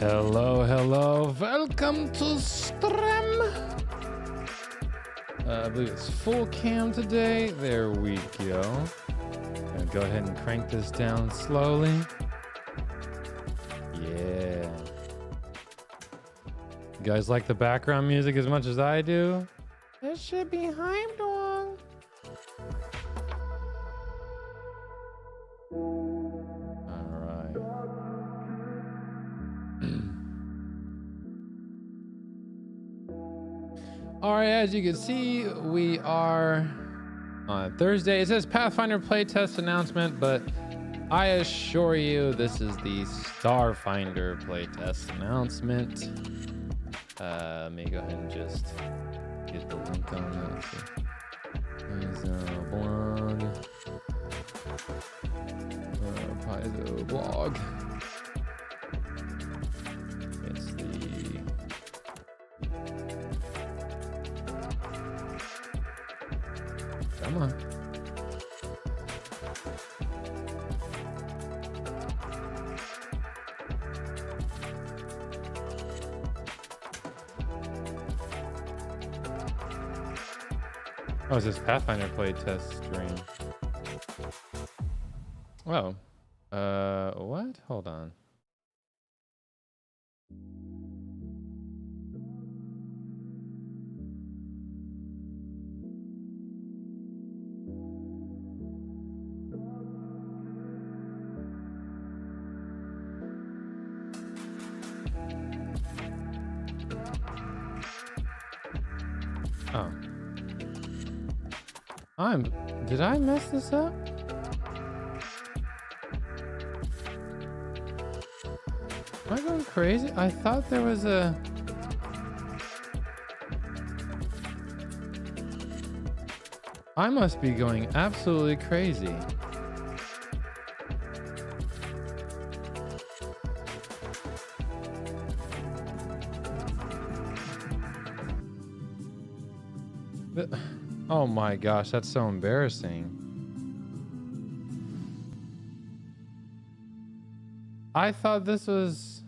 Hello, hello, welcome to stream. I believe it's full cam today. There we go. Gonna go ahead and crank this down slowly. Yeah. You guys like the background music as much as I do? It should be hype, dog. All right, as you can see, we are on Thursday. It says Pathfinder playtest announcement, but I assure you this is the Starfinder playtest announcement. Let me go ahead and just get the link on that. There's a blog. Paizo blog. It's the... Come on. Oh, it's this Pathfinder playtest stream. Oh. What? Hold on. Oh. Did I mess this up? Am I going crazy? I thought there was a... I must be going absolutely crazy. Oh my gosh, that's so embarrassing. I thought this was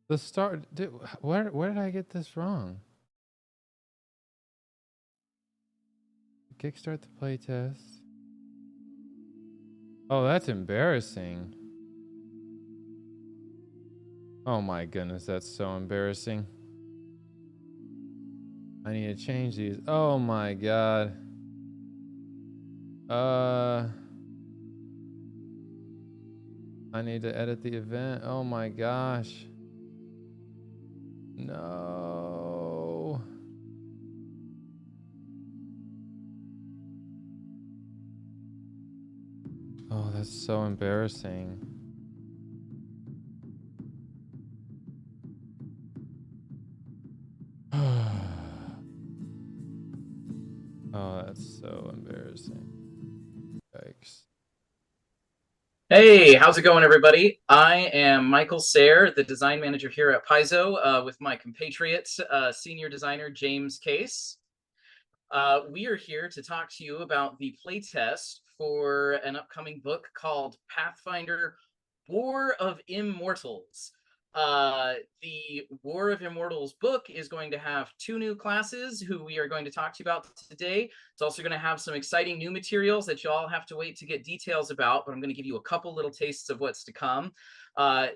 the start. Where did I get this wrong? Kickstart the playtest. Oh, that's embarrassing. Oh my goodness, that's so embarrassing. I need to change these. Oh my god. I need to edit the event. Oh my gosh. No. Oh, that's so embarrassing. Oh, that's so embarrassing. Yikes. Hey, how's it going, everybody? I am Michael Sayre, the design manager here at Paizo, with my compatriot, senior designer James Case. We are here to talk to you about the playtest for an upcoming book called Pathfinder: War of Immortals. The War of Immortals book is going to have 2 new classes who we are going to talk to you about today. It's also going to have some exciting new materials that you all have to wait to get details about, but I'm going to give you a couple little tastes of what's to come.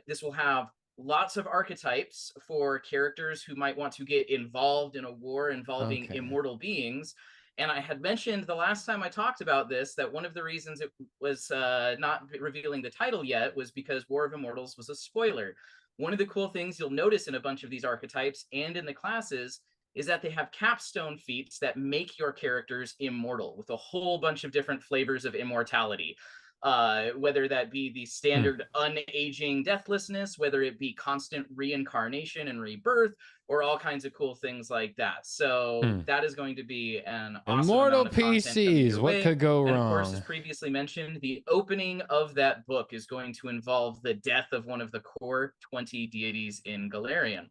This will have lots of archetypes for characters who might want to get involved in a war involving immortal beings. And I had mentioned the last time I talked about this that one of the reasons it was not revealing the title yet was because War of Immortals was a spoiler. One of the cool things you'll notice in a bunch of these archetypes and in the classes is that they have capstone feats that make your characters immortal with a whole bunch of different flavors of immortality. Whether that be the standard unaging deathlessness, whether it be constant reincarnation and rebirth, or all kinds of cool things like that. So that is going to be an awesome Immortal amount of PCs. What could go wrong? And of course, as previously mentioned, the opening of that book is going to involve the death of one of the core 20 deities in Galarian.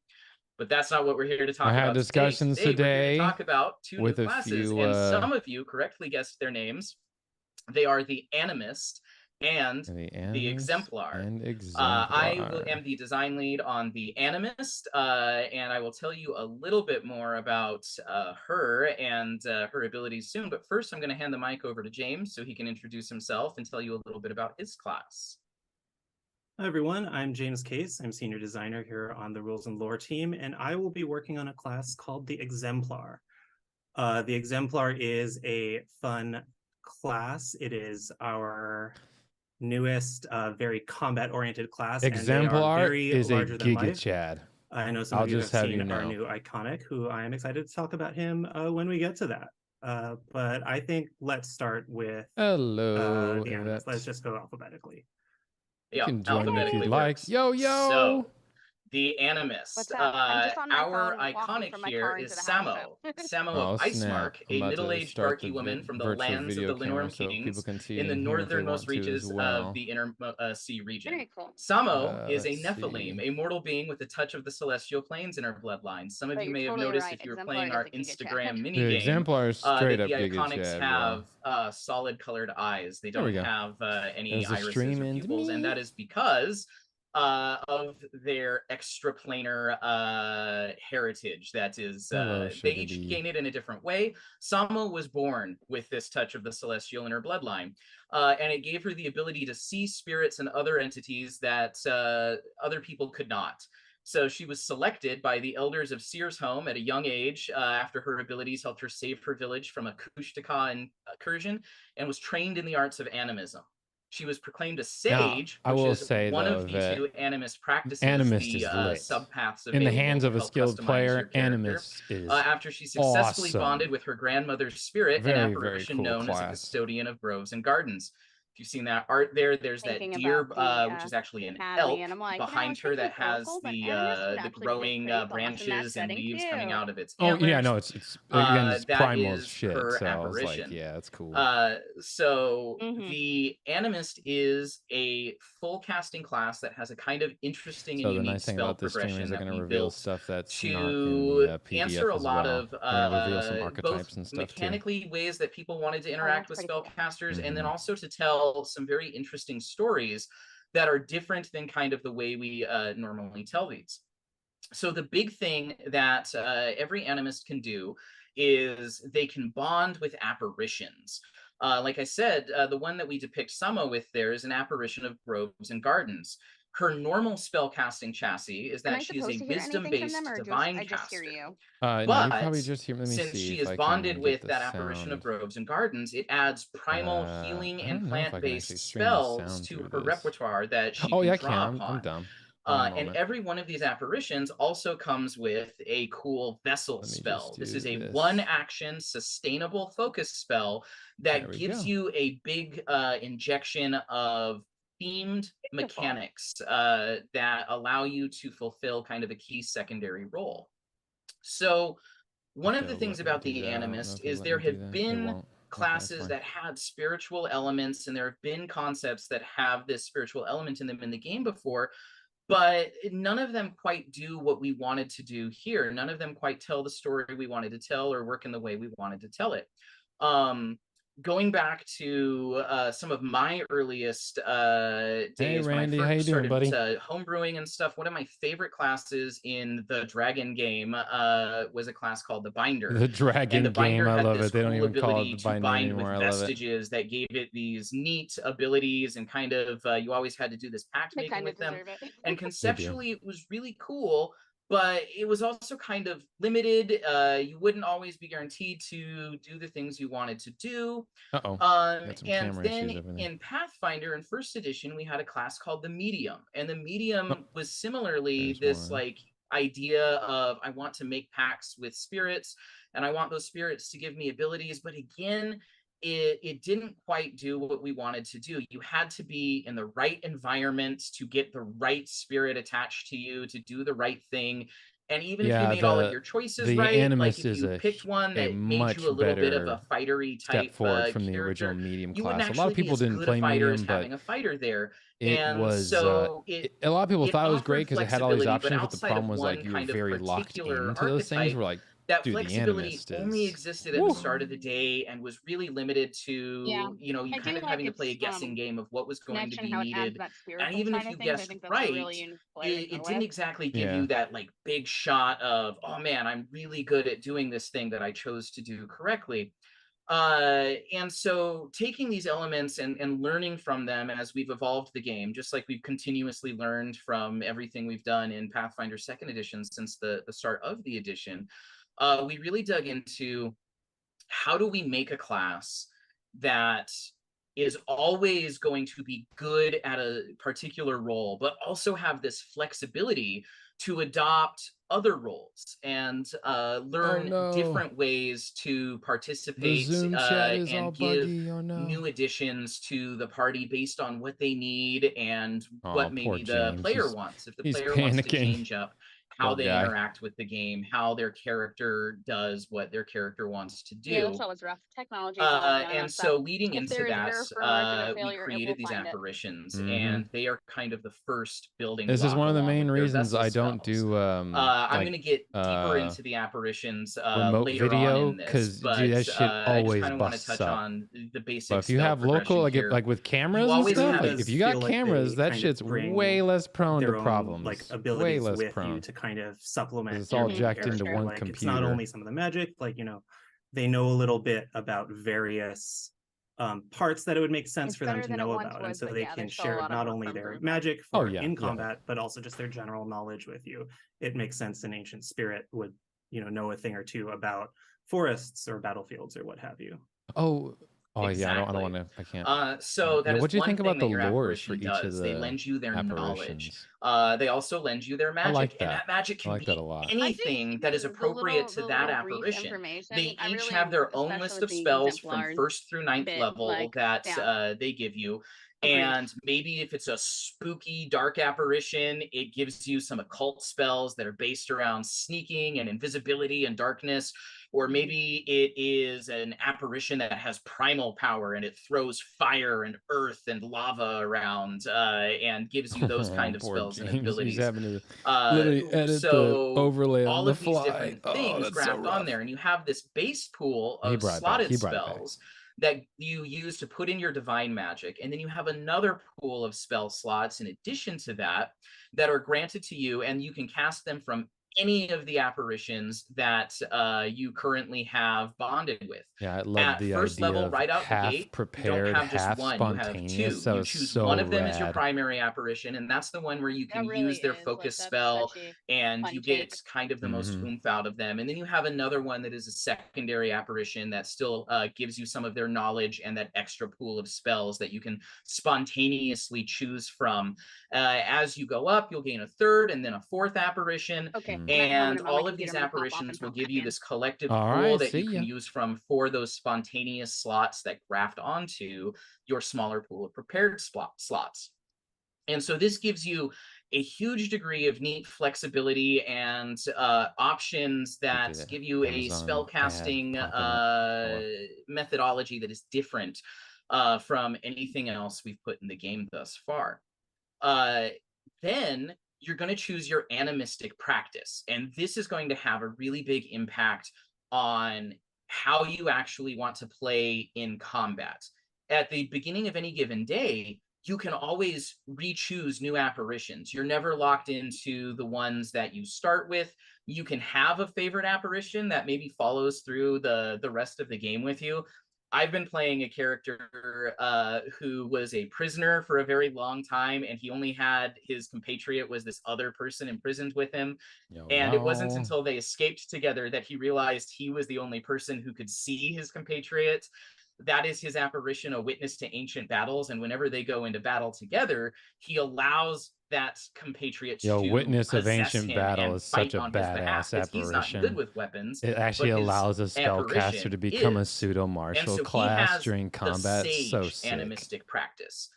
But that's not what we're here to talk about. I had discussions today we're here to talk about 2 new classes, and some of you correctly guessed their names. They are the Animist and The the Exemplar. and am the design lead on the Animist, and I will tell you a little bit more about her and her abilities soon. But first, I'm going to hand the mic over to James so he can introduce himself and tell you a little bit about his class. Hi everyone, I'm James Case. I'm senior designer here on the Rules and Lore team, and I will be working on a class called the Exemplar. The Exemplar is a fun class. It is our newest, very combat-oriented class. Exemplar and they are very is a larger than Giga life. Chad. I know some I'll of you just have have seen you our know. new Iconic, who I am excited to talk about him when we get to that. But I think let's start with Hello. the Animals. Let's just go alphabetically. You Yeah, can join me if you'd alphabetically like. works. Yo, yo. So, the Animist. What's up? I'm just on my Our phone walking iconic from my here car is into the house, Samo. so. Samo Oh, of snap. Icemark, I'm a about to middle-aged start darky woman from the virtual lands of video the camera Linorm so people Kings can see in the in here if they northernmost want to as reaches well. of the Inner Sea region. Very cool. Samo is a Let's Nephilim, see. a mortal being with a touch of the celestial planes in her bloodline. Some of But you you're may have totally noticed right. if you were Exemplar playing is our a Giga Instagram Chad. mini The game Exemplar is that straight the up Giga Iconics Chad, have bro. solid colored eyes. They There we don't go. have any There's a irises stream or into pupils, and me. that is because of their extraplanar heritage. That is, Hello, they Sugar each Bee. gain it in a different way. Sama was born with this touch of the celestial in her bloodline, and it gave her the ability to see spirits and other entities that other people could not. So she was selected by the elders of Seer's home at a young age after her abilities helped her save her village from a Kushtaka incursion, and was trained in the arts of animism. She was proclaimed a sage, I which will is say, one though, of the that two animist practices, Animist the is lit. subpaths In the hands available of to a help skilled customize player, your character. Animist is After she successfully awesome. bonded with her grandmother's spirit, an Very, very apparition cool known as a class. custodian of groves and gardens. If you've seen that art there, there's that Thinking deer, about the which is actually an Academy, elk and I'm like, behind her that has historical, but the Animist would actually be a growing great boss in that branches and setting, leaves too. coming out of its Oh antlers. yeah, no, it's again, it's that primal as is shit. her So I was like, apparition. yeah, that's cool. So Mhm. the Animist is a full casting class that has a kind of interesting So and the unique nice thing spell about this stream progression is they're that going to we reveal built stuff that's to not in the PDF answer a as lot well. of They're going to reveal some both archetypes and stuff too. mechanically ways that people wanted to interact with that's pretty cool. spellcasters, and then also to tell some very interesting stories that are different than kind of the way we normally tell these. So the big thing that every animist can do is they can bond with apparitions. Like I said, the one that we depict Sama with there is an apparition of groves and gardens. Her normal spellcasting chassis is Am that I she is supposed a to hear anything from wisdom-based them, or divine I just hear caster. you? No, you But probably just hear. Let me since see she if is I bonded can with get that the apparition of sound. groves and gardens, it adds primal healing I and don't know if I can actually plant-based stream the spells sound to through her this. repertoire that she Oh can yeah, I draw can. upon. I'm dumb. And every one of these apparitions also comes with a cool vessel spell. This is a one-action, sustainable focus spell that gives you a big injection of themed mechanics that allow you to fulfill kind of a key secondary role. So one of the things about the Animist is there have been classes that had spiritual elements, and there have been concepts that have this spiritual element in them in the game before, but none of them quite do what we wanted to do here. None of them quite tell the story we wanted to tell or work in the way we wanted to tell it. Going back to some of my earliest days when I first started homebrewing and stuff, one of my favorite classes in the Dragon game was a class called the Binder. The Dragon game, I love it. They don't even call it the Binder anymore. I love it. Vestiges that gave it these neat abilities, and kind of you always had to do this pact making with them. And conceptually, it was really cool. But it was also kind of limited. You wouldn't always be guaranteed to do the things you wanted to do. And then in Pathfinder in first edition, we had a class called the Medium. And the Medium was similarly this like idea of, I want to make pacts with spirits, and I want those spirits to give me abilities. But again, it didn't quite do what we wanted to do. You had to be in the right environment to get the right spirit attached to you to do the right thing. And even if you made all of your choices right, like if you picked one that made you a little bit of a fightery type forward from the original medium class. A lot of people didn't play medium, but having a fighter there. It was so a lot of people thought it was great because it had all these options, but the problem was like you were very locked into those things. Where like that Dude, the flexibility animist only is existed at the start of the day and was really limited to, you know, you I kind do of like having to play a its guessing game of what was going to connection, be how it adds needed. that And spiritual even side if of you things. I guessed think that's a right, really unique flavor to go it didn't with. exactly give Yeah. you that like big shot of, oh man, I'm really good at doing this thing that I chose to do correctly. And so taking these elements and learning from them as we've evolved the game, just like we've continuously learned from everything we've done in Pathfinder 2nd Edition since the start of the edition, we really dug into how do we make a class that is always going to be good at a particular role, but also have this flexibility to adopt other roles and learn no. different ways to The participate Zoom chat is all and give buggy. Oh no. new additions to the party based on what they need and Oh, what poor maybe the James. player wants. If the He's player wants to panicking. change up how Poor they guy. interact with the game, how their character does what their character wants to Yeah, that's do. always rough. Technology is always gonna And mess so up. leading If into there is that, error for margin of we failure, it will created these find it. apparitions, and they are kind of the first building This is block one of the along main with their reasons vessel I don't spells. do I'm like going to get deeper into the apparitions remote later on video in this, because but that shit I just always kind of want to busts touch up. on the basic But if you spell have local, progression like here. like with cameras and always stuff, have like it if you does got feel like cameras, they that kind of shit's bring way less prone to their own problems. like Way abilities less with you prone. to kind of supplement It's all your jacked into character. one Like, computer. it's not only some of the magic, like, you know, they know a little bit about various parts that it would make sense It's for them better to than it know once about, was, and so but they yeah, can there's still a share lot of not room only for their improvement. magic Oh, for yeah, in yeah. combat, but also just their general knowledge with you. It makes sense an ancient spirit would, you know a thing or two about forests or battlefields or what have you. Oh, yeah. I Exactly. don't want to. I can't. So that Now, is what do you one think thing about that the your lures for apparition each of does. They the lend you their knowledge. apparitions? They also lend you their I magic, like and that. that magic I can like that a be lot. I think anything that is the appropriate to that little brief apparition. information, They I each really, have their own especially list with of the spells from exemplars 1st through 9th bit, level like, that yeah, they give you. agreed. And maybe if it's a spooky dark apparition, it gives you some occult spells that are based around sneaking and invisibility and darkness. Or maybe it is an apparition that has primal power and it throws fire and earth and lava around and gives you those kind of Poor spells and James. abilities. He's having to literally edit the So overlay on all the of these fly. different Oh, things that's so grabbed on rough. there, and you have this base pool He of brought it back. slotted He brought it back. spells that you use to put in your divine magic, and then you have another pool of spell slots in addition to that that are granted to you, and you can cast them from any of the apparitions that you currently have bonded with. Yeah, I love At the first idea level, of right out the half gate, you don't prepared, have just half one, you have spontaneous. two. That You was choose so one of them as your rad. primary apparition, and that's the one where you That can really use their is, like, focus that's spell such a and fun you take. get kind of the most oomph out of them. And then you have another one that is a secondary apparition that still gives you some of their knowledge and that extra pool of spells that you can spontaneously choose from. As you go up, you'll gain a third and then a fourth apparition. Okay, I'm at home And and I'm on my all of these computer. I'm gonna pop off apparitions and will come give back you in. this collective All pool right, that see you can ya. use from for those spontaneous slots that graft onto your smaller pool of prepared slots. And so this gives you a huge degree of neat flexibility and options that that give you a Amazon spell ad casting popping up. methodology that is different from anything else we've put in the game thus far. Then you're going to choose your animistic practice. And this is going to have a really big impact on how you actually want to play in combat. At the beginning of any given day, you can always re-choose new apparitions. You're never locked into the ones that you start with. You can have a favorite apparition that maybe follows through the rest of the game with you. I've been playing a character who was a prisoner for a very long time, and he only had his compatriot was this other person imprisoned with him. And it wasn't until they escaped together that he realized he was the only person who could see his compatriot. That is his apparition, a witness to ancient battles. And whenever they go into battle together, he allows that compatriot to witness of possess ancient him battle and is fight such a on his behalf, badass 'cause he's not good apparition. with weapons. It actually but his allows a spellcaster apparition to become a is. pseudo And martial so he class has during the combat. sage So sick. animistic practice.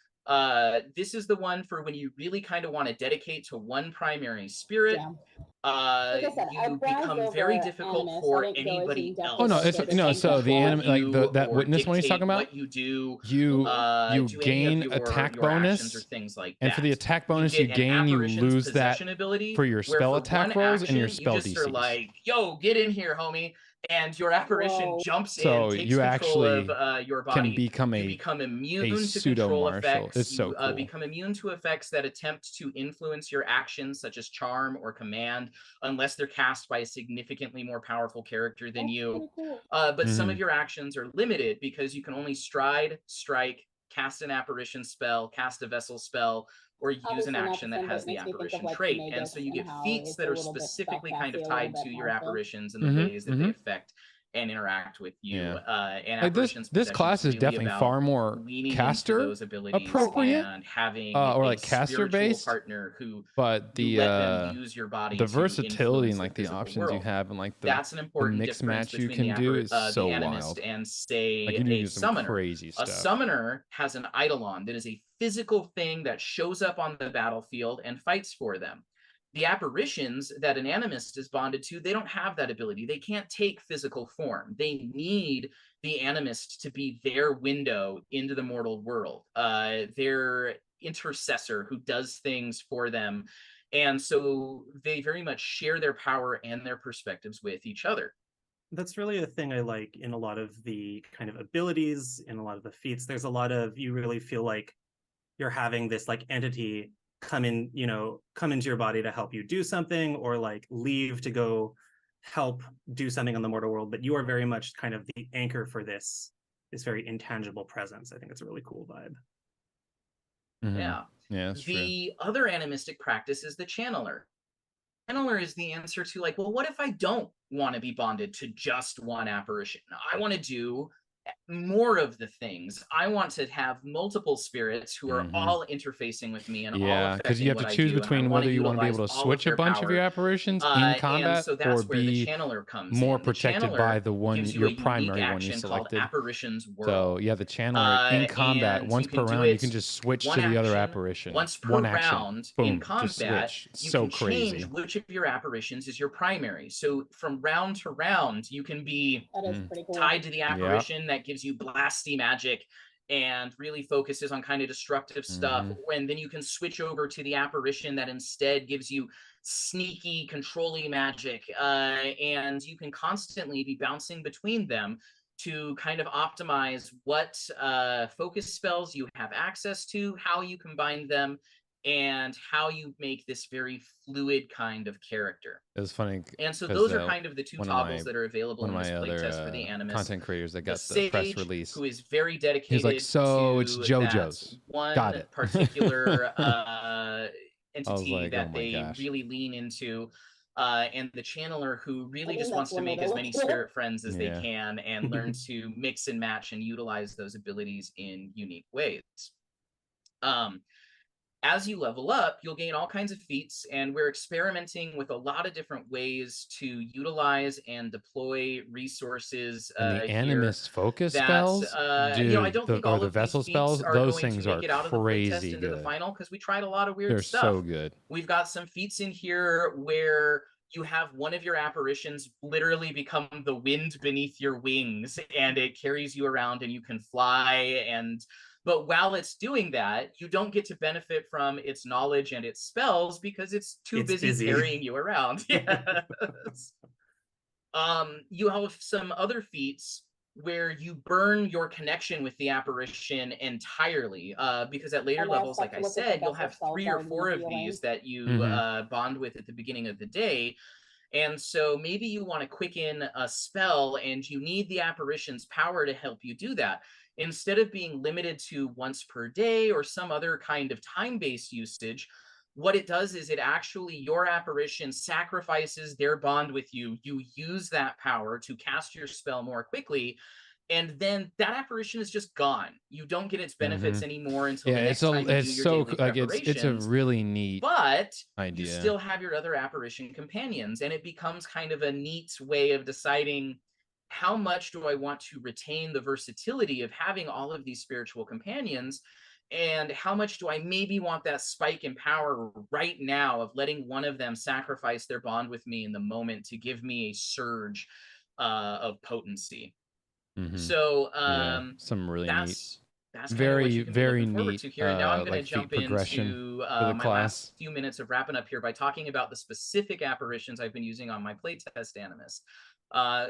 This is the one for when you really kind of want to dedicate to one primary spirit. Yeah. Like I said, I you browsed become very over difficult Animus. I for didn't go as anybody in-depth Oh as no, I else it's did to with so the control anime, like you that or witness one he's dictate talking about. what you do, You do any of gain your attack actions or bonus, things like and that. for the attack You bonus get you an gain, you apparition's lose that possession ability, for your where spell for attack one rolls and action your you spell just are DCs. like, "Yo, get in here, homie," and your apparition Whoa. jumps in, So takes you control actually of your can body. become You a become immune to pseudo control martial. effects. It's so You cool. become immune to effects that attempt to influence your actions, such as charm or command, unless they're cast by a significantly more powerful character than That's you. pretty cool. But some Mhm. of your actions are limited because you can only stride, strike, cast an apparition spell, cast a vessel spell, or use Obviously an not action the that same, but has it the makes me think of apparition like the trait. And so Magus you and get how feats it's that a are little bit specifically kind of spellcasty, a little tied bit to your powerful. apparitions and the ways that they affect and interact with you. Yeah. And Like apparitions this possession class is really definitely about far more leaning into caster those abilities appropriate, and having or a like caster spiritual based, partner who but you let them use your body the to versatility influence and the like the physical options you world. have and like the That's an important mix difference match you between can do is the so animist wild. and, Like say, you can do a some summoner. crazy A stuff. summoner has an eidolon that is a physical thing that shows up on the battlefield and fights for them. The apparitions that an animist is bonded to, they don't have that ability. They can't take physical form. They need the animist to be their window into the mortal world, their intercessor who does things for them. And so they very much share their power and their perspectives with each other. That's really a thing I like in a lot of the kind of abilities, in a lot of the feats. There's a lot of, you really feel like you're having this like entity come in, come into your body to help you do something, or like leave to go help do something on the mortal world, but you are very much kind of the anchor for this very intangible presence. I think it's a really cool vibe. Yeah. Yeah, that's true. The other animistic practice is the channeler. Channeler is the answer to, like, well, what if I don't want to be bonded to just one apparition? I want to do more of the things. I want to have multiple spirits who are all interfacing with me and all Yeah, because you affecting have what to I choose do, and I between want whether to you want to be able to utilize all switch a their bunch of power. your apparitions in And combat so or that's where the be channeler comes more in. The protected channeler by the one, gives you your a unique primary one you action called selected. Apparitions World. So yeah, the channeler in combat, And once you per can do round, you it can just switch one to the other action, apparition. once per One action, round boom, in just combat. switch. You So can change crazy. which of your apparitions is your primary. So from round to round, you can be That is pretty cool. tied to the apparition that gives you blasty magic and really focuses on kind of destructive stuff. And then you can switch over to the apparition that instead gives you sneaky, controlling magic. And you can constantly be bouncing between them to kind of optimize what focus spells you have access to, how you combine them, and how you make this very fluid kind of character. It was funny. And so those are kind of the two one of toggles that are available in my this other playtest for the Animus. content creators that got the Sage, press release. who is very dedicated. He's like, so it's to JoJo's. that one Got it. particular entity like, that oh my they gosh. really lean into. And the channeler who really just wants to one make way as to many look at it. spirit friends as they can and learn to mix and match and utilize those abilities in unique ways. As you level up, you'll gain all kinds of feats, and we're experimenting with a lot of different ways to utilize and deploy resources. And the animist focus that, spells, dude, I don't think all the of vessel these feats spells, are those going things to make are it out of the crazy playtest into the good. final, because we tried a lot of weird They're stuff. so good. We've got some feats in here where you have one of your apparitions literally become the wind beneath your wings, and it carries you around and you can fly. But while it's doing that, you don't get to benefit from its knowledge and its spells because it's too busy carrying you around. Yes. You have some other feats where you burn your connection with the apparition entirely, because at later levels, like I said, you'll have 3 or 4 of these that you bond with at the beginning of the day. And so maybe you want to quicken a spell and you need the apparition's power to help you do that. Instead of being limited to once per day or some other kind of time-based usage, what it does is it actually, your apparition sacrifices their bond with you. You use that power to cast your spell more quickly, and then that apparition is just gone. You don't get its benefits anymore until the next time you do your daily preparations. It's a really neat idea. You still have your other apparition companions, and it becomes kind of a neat way of deciding, how much do I want to retain the versatility of having all of these spiritual companions? and how much do I maybe want that spike in power right now of letting one of them sacrifice their bond with me in the moment to give me a surge of potency. So some really neat, that's kind of what you can be looking forward neat to here. And now I'm going to like jump feat progression into for the my class. last few minutes of wrapping up here by talking about the specific apparitions I've been using on my playtest animus.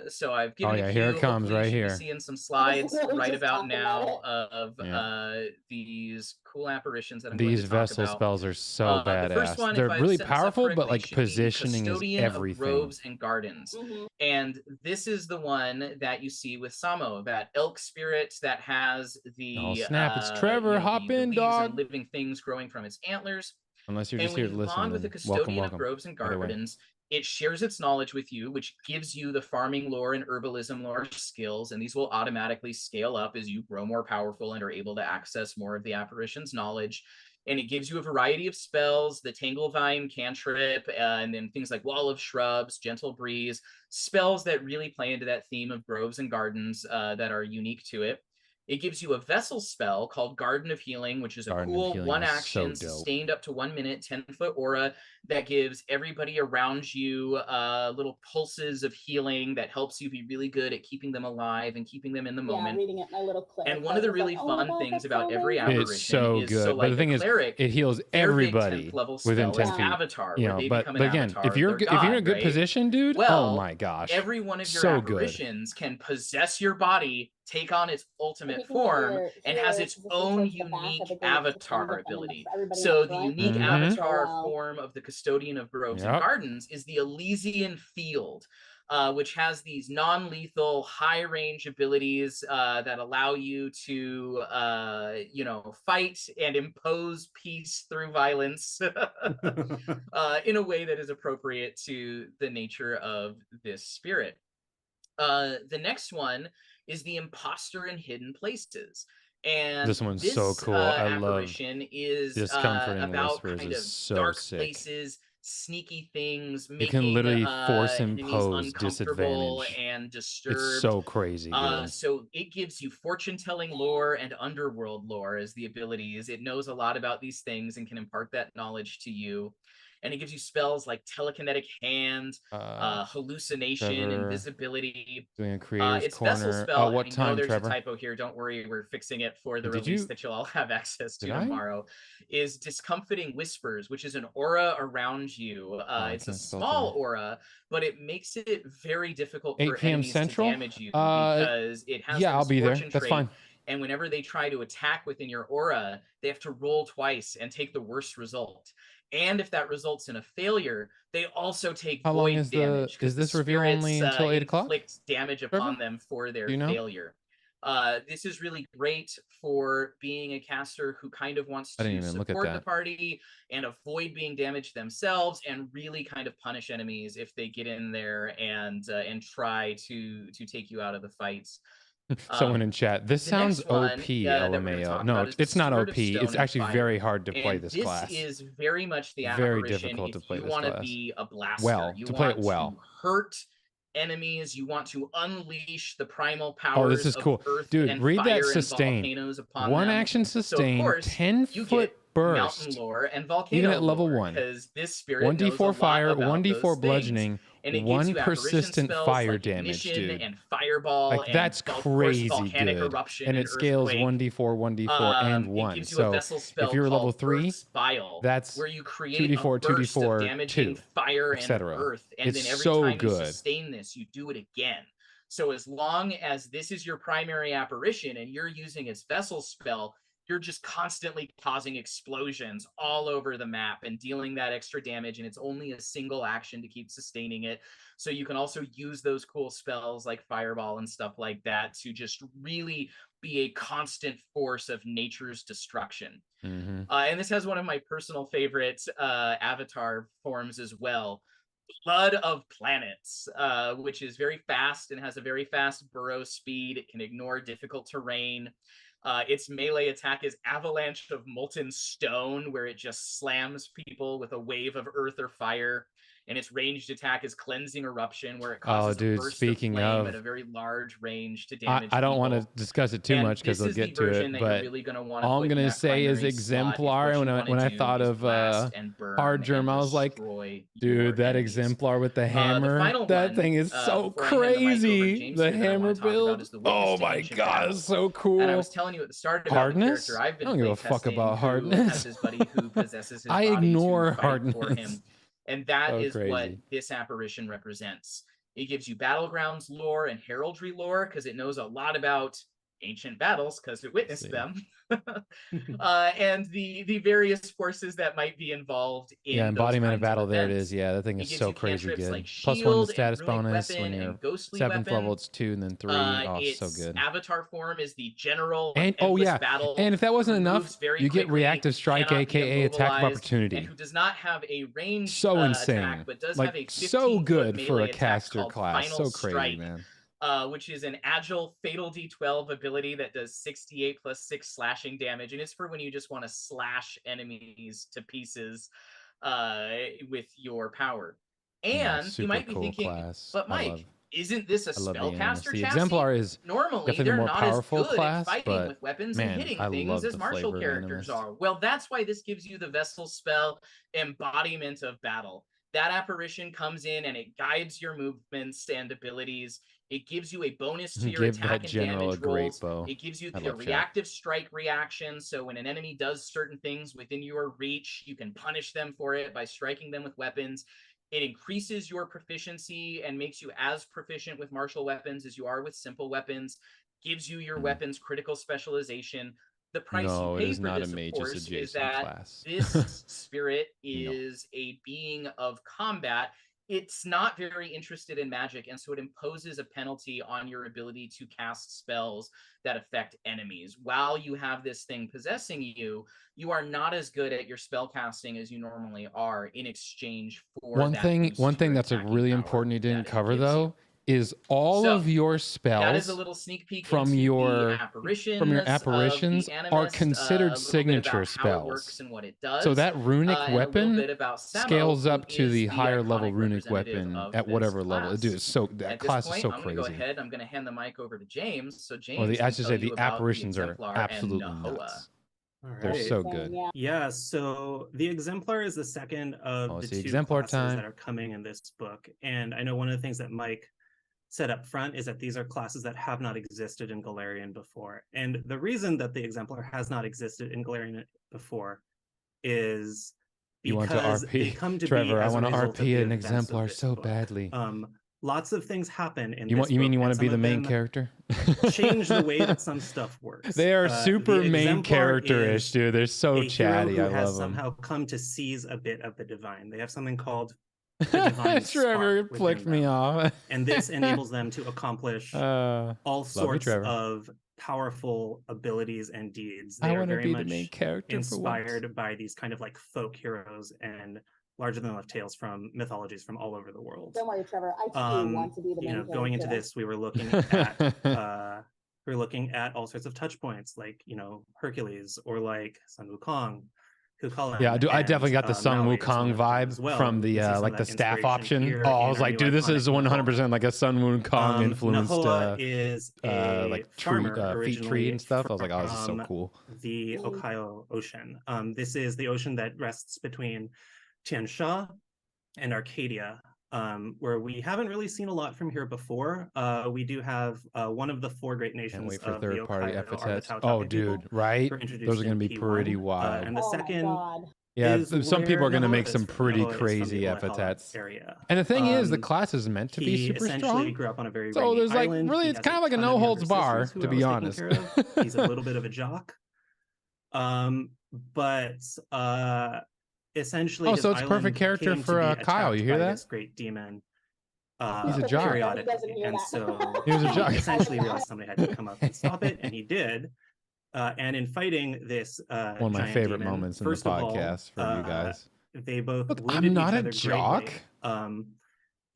So I've given a cue. Here it comes. Hopefully Right you should here. be seeing some slides right about now of Yeah. these cool apparitions that I'm These going to talk vessel about. spells are so badass. The first one, They're if I've really set this up powerful, but correctly, like should be positioning is Custodian of everything. Groves and Gardens. And this is the one that you see with Samo, that elk spirit that has the Oh snap! It's Trevor. Hop the in, leaves dog. and living things growing from its antlers. Unless you're And just when here to you listen. bond with the Custodian welcome. of Groves and By the way. Gardens, it shares its knowledge with you, which gives you the farming lore and herbalism lore skills, and these will automatically scale up as you grow more powerful and are able to access more of the apparition's knowledge. And it gives you a variety of spells, the Tanglevine cantrip, and then things like Wall of Shrubs, Gentle Breeze, spells that really play into that theme of groves and gardens that are unique to it. It gives you a vessel spell called Garden of Healing, which is a cool one action, sustained up to 1 minute, 10-foot aura that gives everybody around you little pulses of healing that helps you be really good at keeping them alive and keeping them in the moment. Reading it, my little cleric. And one of the really fun things about every apparition is so like but the thing is, it heals everybody within 10 feet. Avatar, you know, but again, avatar, if you're in a good position, dude, oh my gosh, every one of your apparitions can possess your body, take on its ultimate form, and has its own unique avatar ability. So the unique avatar form of the Custodian of Groves and Gardens is the Elysian Field, which has these non-lethal, high-range abilities that allow you to, fight and impose peace through violence in a way that is appropriate to the nature of this spirit. The next one is the Imposter in Hidden Places. And this one's so cool. I love is discomforting about whispers kind of is so dark sick. Places, sneaky things, you can literally force impose disadvantage and disturbed. It's so crazy good. So it gives you fortune-telling lore and underworld lore as the abilities. It knows a lot about these things and can impart that knowledge to you. And it gives you spells like Telekinetic Hand, Hallucination, Invisibility. Doing a creator's its corner. vessel spell, What time, there's Trevor? A typo here. Don't worry, we're fixing it for the release that you'll all have access to tomorrow. Is Discomfiting Whispers, which is an aura around you. It's a small aura, but it makes it very difficult for enemies to damage you because it has I'll be there. That's fine. And whenever they try to attack within your aura, they have to roll twice and take the worst result. And if that results in a failure, they also take void damage. Is this reveal only until 8 o'clock? Inflicts damage upon them for their failure. This is really great for being a caster who kind of wants to support the party and avoid being damaged themselves, and really kind of punish enemies if they get in there and try to take you out of the fights. Someone in chat. This sounds OP, LMAO. No, it's not OP. It's actually very hard to play this class. This is very much the very difficult to play this class. You want to be a blaster. To play it well. Hurt enemies. You want to unleash the primal powers. This is cool, dude. Read that sustain. One action sustain. 10-foot burst. Mountain lore and volcano even at level 1. Because this spirit 1d4 fire, 1d4 bludgeoning, and 1 persistent fire damage, dude. And fireball, like that's crazy good. And it scales 1d4, 1d4, and 1. So if you're level 3, that's where you create 2d4, 2d4, 2, fire, etc. And earth, and then every time you sustain this, you do it again. So as long as this is your primary apparition and you're using its vessel spell, you're just constantly causing explosions all over the map and dealing that extra damage, and it's only a single action to keep sustaining it. So you can also use those cool spells like Fireball and stuff like that to just really be a constant force of nature's destruction. And this has one of my personal favorite avatar forms as well. Blood of Planets, which is very fast and has a very fast burrow speed. It can ignore difficult terrain. Its melee attack is Avalanche of Molten Stone, where it just slams people with a wave of earth or fire. and its ranged attack is Cleansing Eruption, where it Oh, causes a dude, burst speaking of flame of, at a very large range to damage I don't want people. to discuss it too And much because this they'll is the get to version it, that you're but really going to want to all put I'm in gonna that say is primary slot if Exemplar. what you When I do thought is of blast and burn Hard and Germ, I was like, destroy dude, your that enemies. Exemplar with the The hammer, final that one, thing is so before I hand the mic over to crazy. James The here, that I hammer want to talk about build. is the Witness Oh to my Ancient god, Battles. so cool. And I was telling you at the start about Hardness? the character I've been I don't give a fuck playtesting, about who hardness. has his buddy who possesses his I body ignore to fight for hardness. him. And that So is what crazy. this apparition represents. It gives you Battlegrounds lore and heraldry lore because it knows a lot about ancient battles because it witnessed them. And the various forces that might be involved in Yeah, embodiment those of battle. kinds There it events. is. Yeah, that thing It is gives so you crazy cantrips good. like +1 to Shield status and Runic bonus Weapon when you're and Ghostly 7th Weapon. level. It's 2 and then 3. Oh, so Its good. avatar form is the General And of Endless yeah, Battle, and if that wasn't who enough, moves very you get quickly, reactive strike, cannot be aka attack of immobilized, opportunity. and who does not have a range So insane, attack, but does like have a 15 so good foot for melee a attack caster called class. Final So crazy, Strike, man. which is an agile fatal D12 ability that does 68 plus 6 slashing damage, and it's for when you just want to slash enemies to pieces with your power. Yeah, And you super might be cool thinking, class. but Mike, isn't this a I love the spellcaster animus. The chassis? Exemplar is Normally, definitely the they're more not powerful as good class, at fighting but with weapons man, and hitting I things love as the martial flavor of characters animus. are. Well, that's why this gives you the Vestal spell Embodiment of Battle. That apparition comes in and it guides your movements and abilities. It gives you a bonus to your Give attack that and general a damage great rolls. bow. It gives you I the love chat. reactive strike reaction. So when an enemy does certain things within your reach, you can punish them for it by striking them with weapons. It increases your proficiency and makes you as proficient with martial weapons as you are with simple weapons. Gives you your weapons critical specialization. The price No, you it pay is for not this, a of mage's course, is adjacent that class. this spirit is a being of combat. It's not very interested in magic, and so it imposes a penalty on your ability to cast spells that affect enemies. While you have this thing possessing you, you are not as good at your spell casting as you normally are in exchange for One that thing boost to your that's a attacking really power important you didn't that it cover gives you. though is all So, of your That is spells a little sneak peek from into your the apparitions, apparitions of the are Animist, considered a little bit signature about how it works spells. and what it does. So that runic And a little weapon bit about Samo, scales who up to is the higher level iconic runic representative weapon of at this whatever level. class. Dude, so that At class this is point, so I'm going to go crazy. ahead. I'm going to hand the mic over to James. So James, Well, I can should tell say you the about apparitions the are Exemplar absolutely and Nahoa. nuts. All They're right. so good. Yeah. Yeah, so the Exemplar is the second of Oh, the it's the two Exemplar classes time. that are coming in this book. And I know one of the things that Mike said up front is that these are classes that have not existed in Galarian before. And the reason that the Exemplar has not existed in Galarian before is You want to because RP? they come to Trevor, be I as a want to result of RP the an events of Exemplar this so book. badly. Lots of things happen in You this want? You mean book, you want and to be some the of main them character? change the way that some stuff works. They are super the main Exemplar character-ish, is dude. They're so a hero chatty. who I has love them. somehow come to seize a bit of the divine. They have something called the divine Trevor spark flicked within me them. off. And this enables them to accomplish all you, sorts Trevor. of powerful abilities and deeds. They I are want to very be much the main character inspired by these kind of like folk heroes and larger than life tales from mythologies from all over the world. Don't worry, Trevor. I too want to be the main character. Going into this, we were looking at all sorts of touch points, like Hercules or like Sun Wukong, Cuchulainn. Yeah, I definitely got the Sun Maui is Wukong one of them vibe as well. from You the see some of like the that staff inspiration option. here Oh, I in was our like, new dude, this is iconic 100% like a Sun Wukong influenced Nahoa is a like tree, farmer feet tree and stuff. I was like, oh, this is so from cool. the Ohio Ocean. This is the ocean that rests between Tian Sha and Arcadia, where we haven't really seen a lot from here before. We do have one of the four great Can't nations wait for of the third-party Ohio are the epithets. Tautog Oh, people, dude, right? who are introduced Those are going to in be P1. pretty wild. And the Oh my second God. Yeah, is some people where are going to Nahoa make is some from. pretty Nahoa is from crazy the Ullahala epithets. area. And the thing is, the class is meant to be He super essentially strong. grew up on a very So rainy there's like island. really, He it's has kind a of like a ton no younger holds bar, sisters who to I be was honest. taking care of. He's a little bit of a jock. But essentially, Oh, his so it's a perfect island character came for to be Kyle. attacked You hear by that? this great demon. He's a jock. Periodically, He doesn't hear and that. so He was a jock. he essentially realized somebody had to come up and stop it, and he did. And in fighting this One of my giant favorite demon, moments in the first of all, podcast for you guys. they both Look, wounded I'm not each a other jock. greatly.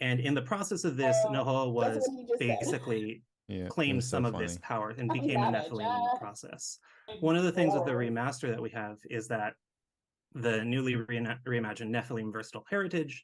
And in the process of this, Nahoa was what he just said. basically Yeah, it claimed was so some of funny. this power and I'm became a not a Nephilim in the jock. process. One of the things with the remaster that we have is that the newly reimagined Nephilim versatile heritage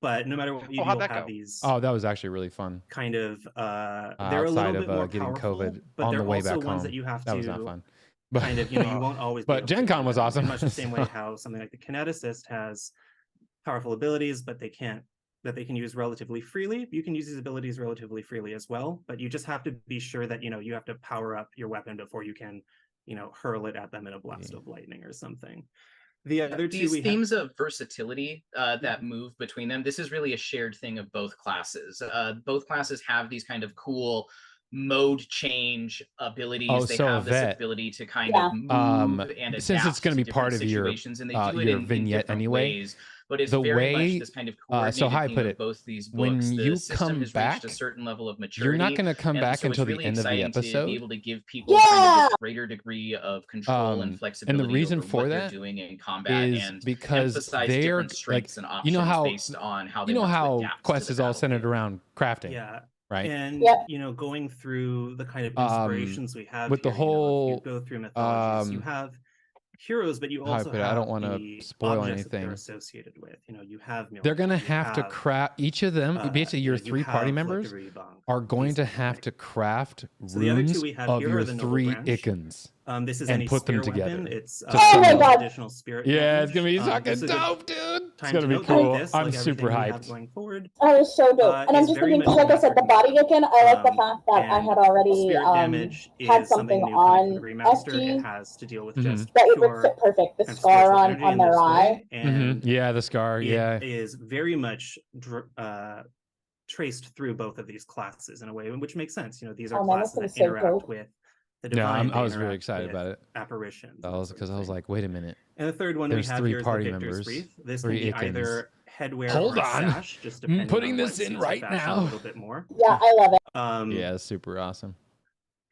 But no matter what you do, how'd you'll that have go? these Oh, that was actually really fun. kind of they're a Outside little of bit more getting powerful, COVID but on they're the way also back ones home. that you have That was not to fun. kind of, you know, you won't always be But able to Gen Con do was them, awesome. in much the same way So- how something like the kineticist has powerful abilities, but they can't that they can use relatively freely. You can use these abilities relatively freely as well, but you just have to be sure that, you have to power up your weapon before you can, hurl it at them in a blast of lightning or something. The other two these themes of versatility that move between them, this is really a shared thing of both classes. Both classes have these kind of cool mode change abilities. They have this ability to kind of move and adapt since it's going to be part of your situations, and they do it in vignette anyway. ways, but it's very much this kind of coordinated so how I theme put of it, both these books. when the you system come has back, reached a certain level of maturity. you're not going to come back so until really the end of the episode. to be able to give people kind of this greater degree of control and flexibility. And the reason over for what that they're doing in combat is and because they're different strengths and options based on how they Quest is all centered around crafting. Yeah. Right. And going through the kind of inspirations we have with here, the whole if you go through mythologies, you have heroes, but you also have I don't want to spoil anything. They're associated with, you have they're going to have to craft each of them. Basically, your 3 party members are going to have to craft runes of your 3 Icons. This is and put them together. It's additional spirit. Yeah, it's gonna be fucking dope, dude. It's gonna be cool. I'm super hyped. Oh, it's so dope. And I'm just thinking, because like I said, the body Icon, I like the fact that I had already had something on FG it has to deal with just that it would fit perfect. The scar on their eye. And yeah, the scar. Yeah, it is very much traced through both of these classes in a way, which makes sense. These are classes that interact with the divine. I was really excited about it. Apparitions. Because I was like, wait a minute. And the third one There's we have 3 here is party the Victor's members. Wreath. This 3 can be Icons. either headwear Hold or on. sash, just depending putting on this in right now. a little bit more. Yeah, I love it. Yeah, super awesome.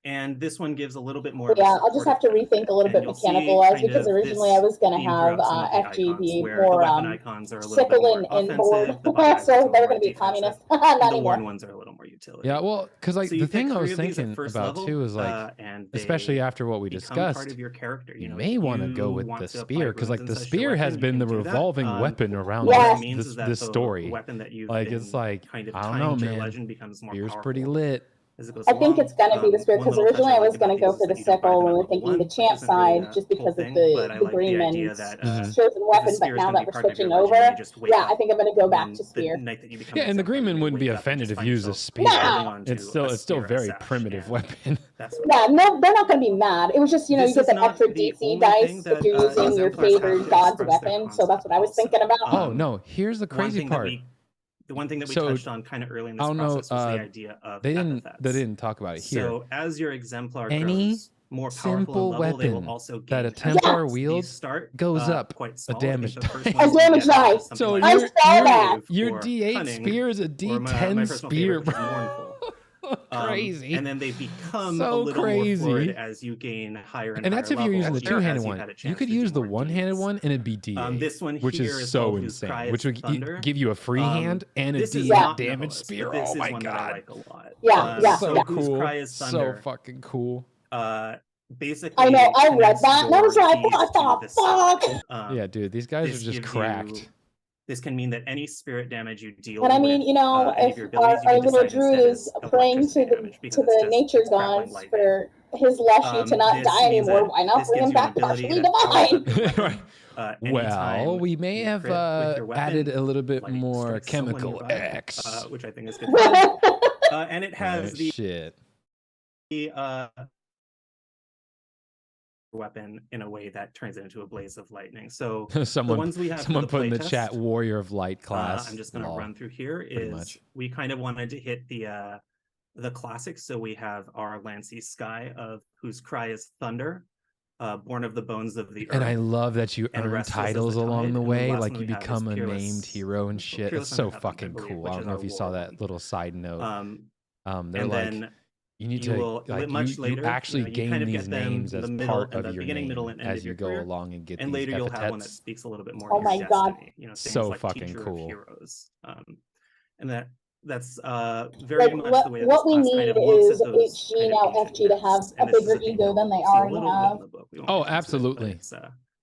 And this one gives a little bit more. Yeah, I'll just have to rethink a little bit mechanical-wise, because originally I was going to have FG be more sickle and board, so they were going to be communist. Not the anymore. worn ones are a little more utility. Yeah, well, because like So the you thing pick I was 3 of these at thinking first about level, too is like, and they especially after what we become discussed, part of your character. you may want to go with the spear, because like the such to spear has weapon, been you the can do that. revolving weapon around What that Yes. means is that this the story. weapon that you've Like been it's like, kind of I don't know, timed your man. legend becomes more Spear's powerful pretty lit. as it goes I think along. it's going to be the spear, One because little touch originally I was like going to about go for the these is that you don't sickle find when them we at were thinking level the 1, champ which isn't really side, just because whole of thing, but I the like the green idea and that, chosen weapon, but spear is now gonna that be we're part of your switching legend, over, you just wake yeah, up I think I'm going to go back when to the spear. night that you become Yeah, and the Exemplar, Greenman you wouldn't be wake up and offended just if find you use a yourself spear. holding onto It's a still spear or a very sash, primitive and weapon. that's what Yeah, no, they're not going to be mad. It was just, you This get is that not extra the DC only dice thing if that, you're using your Exemplars have favorite to god's express their weapon, so that's what I was concept thinking about. Oh no, here's the crazy part. The one thing that we So, touched on kind of early in this I don't know, process was the idea of they epithets. didn't talk about it here. So as your exemplar Any grows more powerful simple in level, they will weapon also gain that a attacks. Templar These wields start goes up quite a small. I damage think the first die. ones A damage you get are die. something So like I saw that. your or D8 cunning, spear is a or D10 my personal spear, favorite, which is bro. mournful. Crazy. And then they become So a little crazy. more fluid as you gain higher and And higher that's if you're using the levels, or two-handed as you've one. had a You chance could to do use the more one-handed deeds. one and it'd be D8. This one which here is so Whose Cry insane. is Which would Thunder. give you a free hand and a This is D8 not damage Nicholas, spear. but this Oh is my one that I god. like a lot. Yeah. So Whose cool. Cry is Thunder. So fucking cool. Basically, I know, I read connects that, and I was your like, keys what to the fuck? Yeah, dude, these guys this are just gives cracked. you- This can mean that any spirit damage you deal And I mean, with, if any of your abilities, you our can little decide druid instead is is praying to electricity damage, because the it's nature just crackling gods lightning. for his leshy to not This die means anymore, that why not this bring gives him you an back ability partially that powers up divine? your weapon. Well, Anytime we may you have crit with your weapon, added a little bit like, more strikes someone chemical nearby, X. which I think is good. And it has the shit. Weapon in a way that turns it into a blaze of lightning. So someone the ones we have someone put in the playtest, chat Warrior of Light class. I'm just going to run through here. We kind of wanted to hit the classics. So we have our Lancy Sky of Whose Cry is Thunder, Born of the Bones of the Earth. And I love that you earn Restless as titles the along Tide. the And way, last like one you we have become is a Peerless- named hero and shit. It's Peerless so Underheaven, I fucking believe, cool. which I don't is know our if you saw war that one. little side note. They're and like, then you need you to will, like much you later, actually you gain kind of these get them names in as the middle, part in of the your beginning, middle, name and end as of you your go career. along and get And these later you'll have one that epithets. speaks a little bit more Oh to my your God. destiny. Things So like fucking Teacher cool. of Heroes. And that's very Like, much the way that what this we class need kind of looks is at those HG kind of now ancient FG to have myths. a And this is bigger a theme ego that than they we'll see a already little bit have. in the book. We won't Oh, get into it, but absolutely. it's,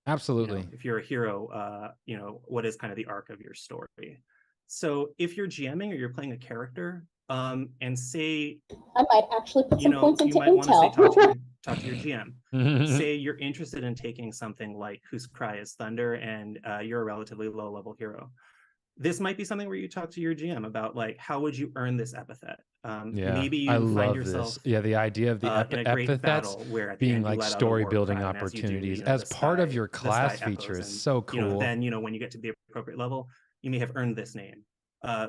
Absolutely. if you're a hero, what is kind of the arc of your story. So if you're GMing or you're playing a character, and say, I might actually put some points you into might want to say intel. talk to your GM. Say you're interested in taking something like Whose Cry is Thunder, and you're a relatively low level hero. this might be something where you talk to your GM about like, how would you earn this epithet? Yeah, maybe you I find love yourself this. Yeah, the idea of the in a great epithets battle where at the being end you like let out a story war building cry, and as you do, opportunities you know, as the part of sky- your the class sky feature echoes, is and, so cool. You know, then, you know, when you get to the appropriate level, you may have earned this name.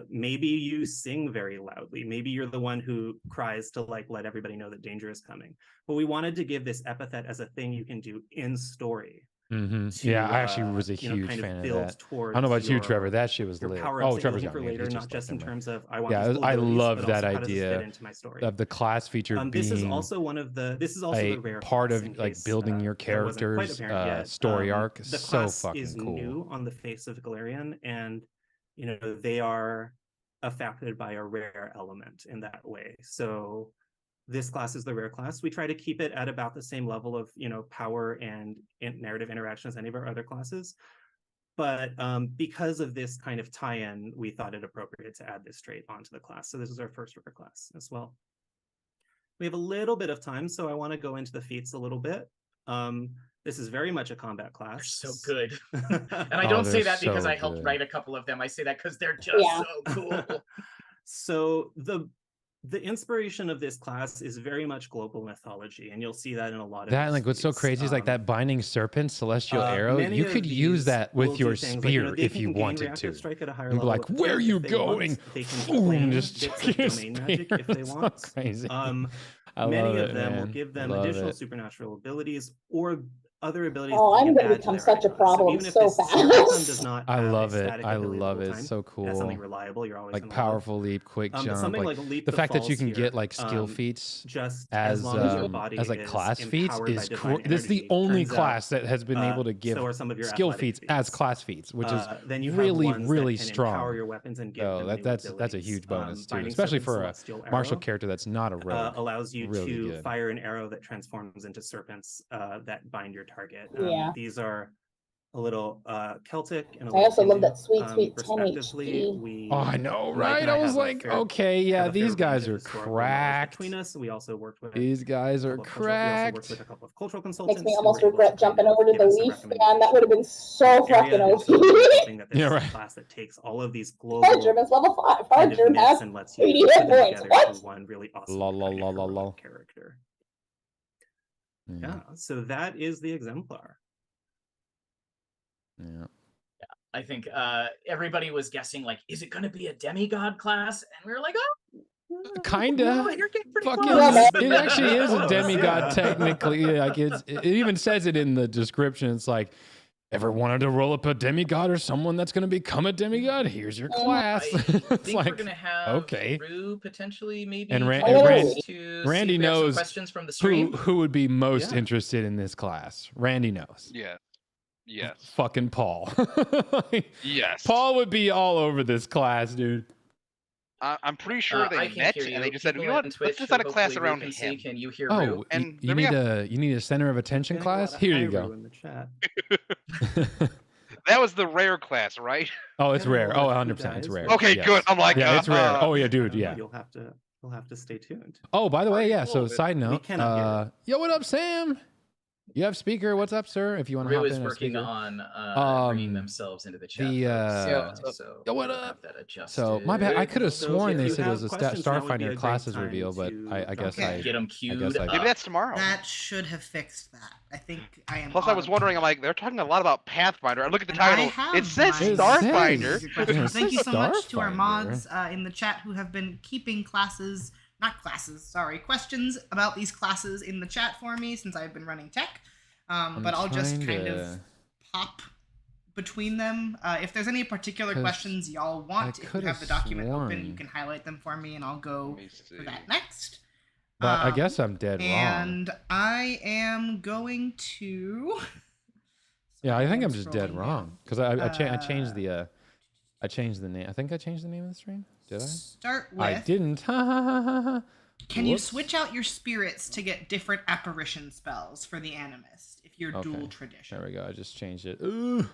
Maybe you sing very loudly. Maybe you're the one who cries to like let everybody know that danger is coming. But we wanted to give this epithet as a thing you can do in story. Yeah, I actually was a huge kind fan of of that. towards I don't know about you, Trevor. That shit was your lit. power-ups Oh, that Trevor's you're looking young. for later, not just in terms of I want these cool I abilities, love but that also how does this fit idea into my story? of the class feature being This is also one of the the rare part class, of in like case, building your that wasn't quite character's apparent yet. story arc. The So class fucking is cool. new on the face of Galarian, and you know they are affected by a rare element in that way. So this class is the rare class. We try to keep it at about the same level of, you know, power and narrative interaction as any of our other classes. But because of this kind of tie-in, we thought it appropriate to add this trait onto the class. So this is our first rare class as well. We have a little bit of time, so I want to go into the feats a little bit. This is very much a combat class. They're so good. And I don't say that because I helped write a couple of them. I say that because they're just so cool. So the inspiration of this class is very much global mythology, and you'll see that in a lot of that. Like what's so crazy is like that binding serpent celestial arrow. You could use that with your spear if you wanted to. Strike at a higher and be level like, where are you going? They can Boom, claim just bits of domain magic if they so want. crazy. Many of them will give them additional supernatural abilities or other abilities. Oh, I'm going to become such a problem so fast. Does not I love it. I love it. It's so cool. That's something reliable. You're always like powerful leap, quick jump. Something like leap the fact that you can here, get like skill feats just as like class feats is cool. This is the only class that has been able to give skill feats as class feats, which is really strong. Power your weapons and give them that's a huge bonus too, especially for a martial character that's not a rogue. Allows you to fire an arrow that transforms into serpents that bind your target. These are a little Celtic and a little I also love that sweet 10 HP. Oh, I know, right? I was like, okay, yeah, these guys are cracked. Between us, we also worked with these guys are cracked. We also worked with a couple of cultural consultants. Makes me almost regret jumping over to the Leaf fan. That would have been so fucking OP. Yeah, right. Class that takes all of these global. Hard is level 5. Hard has 80 hit points. What? One really awesome character. Yeah, so that is the exemplar. Yeah. I think everybody was guessing, like, is it going to be a demigod class? And we were like, oh, kinda. You're getting pretty fucking close. It actually is a demigod technically. Like it even says it in the description. It's like, ever wanted to roll up a demigod or someone that's going to become a demigod? Here's your class. I it's think like, we're going to have okay. Rue potentially maybe. And Randy knows questions from the stream. who would be most interested in this class. Randy knows. Yeah. Yes. Fucking Paul. Yes. Paul would be all over this class, dude. I'm pretty sure they met and they just said, you know what? Let's just add a class around him. Can you hear Oh, Rue? And you need a center of attention class? Here you go. In the chat. That was the rare class, right? Oh, it's rare. Oh, 100%. It's rare. Okay, yes. good. I'm like, yeah, it's rare. Oh, yeah, dude. Yeah. You'll have to stay tuned. Oh, by the way, yeah. So, side note. Yo, what up, Sam? You have speaker. What's up, sir? If you want to hop in. Rue is working on bringing themselves into the chat. So what up? So my bad. I could have sworn they said it was a Starfinder classes reveal, but I guess I get them queued. Maybe that's tomorrow. That should have fixed that. I think I am. Plus, I was wondering. I'm like, they're talking a lot about Pathfinder. I look at the title. It says Starfinder. Thank you so much to our mods in the chat who have been keeping questions about these classes in the chat for me since I've been running tech. But I'll just kind of pop between them. If there's any particular questions y'all want, if you have the document open, you can highlight them for me and I'll go for that next. But I guess I'm dead wrong. And I am going to... Yeah, I think I'm just dead wrong. Because I changed the name. I think I changed the name of the stream. Did I? Start with... I didn't. Can you switch out your spirits to get different apparition spells for the animist if you're dual tradition? There we go. I just changed it. Ooh.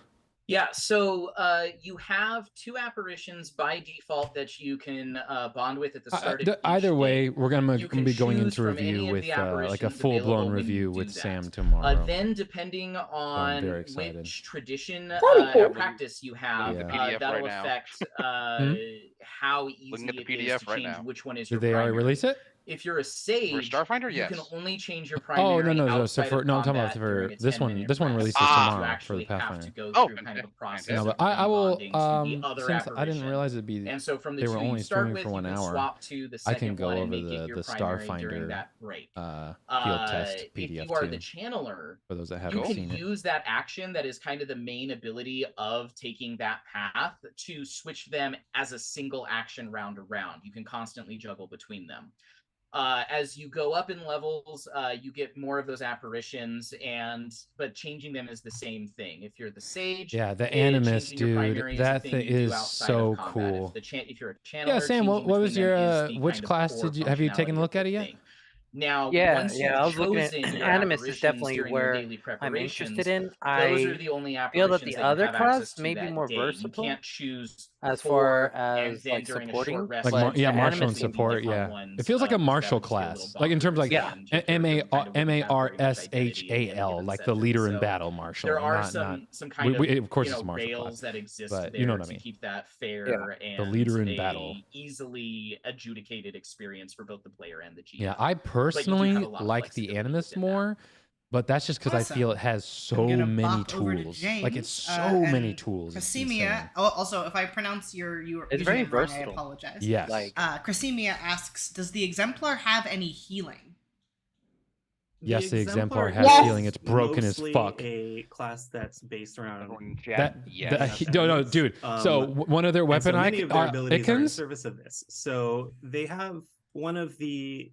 Yeah, so you have 2 apparitions by default that you can bond with at the start of each either way, day. we're gonna be going into review with like a full-blown review with Sam tomorrow. Then, depending on which tradition cool. practice you have, that'll affect how easy it is to change which one is your Did they already release it? If you're a sage, Starfinder, you yes. can only change your primary. So for I'm talking about for this one. This one releases tomorrow for the Pathfinder. Kind of a process. No, but I will. Since I didn't realize it'd be. And so from the they were two only you start streaming with, for 1 you can hour. swap to the I second can go one over and make it the your primary during Starfinder that break. field test If PDF you are too. the channeler, For those that you haven't can seen it. use that action that is kind of the main ability of taking that path to switch them as a single action round to round. You can constantly juggle between them. As you go up in levels, you get more of those apparitions, but changing them is the same thing. If you're the sage, yeah, the animus, dude, that thing is so cool. If you're a channeler, yeah, Sam, what was your which class did you have you taken a look at it yet? Now, I was looking at Animus is definitely where I'm interested in. Those are the only feel that apparitions the other class may be more day. versatile. You can't choose as far as like supporting, like martial and support. Yeah, it feels like a martial class, like in terms of like MARSHAL, like the leader in battle martial. There are some kind of course it's martial rails class, that exist but there you know what I to mean. keep that fair and the leader in battle, easily adjudicated experience for both the player and the GM. Yeah, I personally like the Animus more, but that's just because I feel it has so many tools. Like it's so many tools. Crasimia, also, if I pronounce your it's very username versatile. wrong, I apologize. Yes. Crasimia asks, does the Exemplar have any healing? Yes, the Exemplar has healing. It's broken as fuck. A class that's based around no, dude. So one of their weapon icons. Service of this. So they have one of the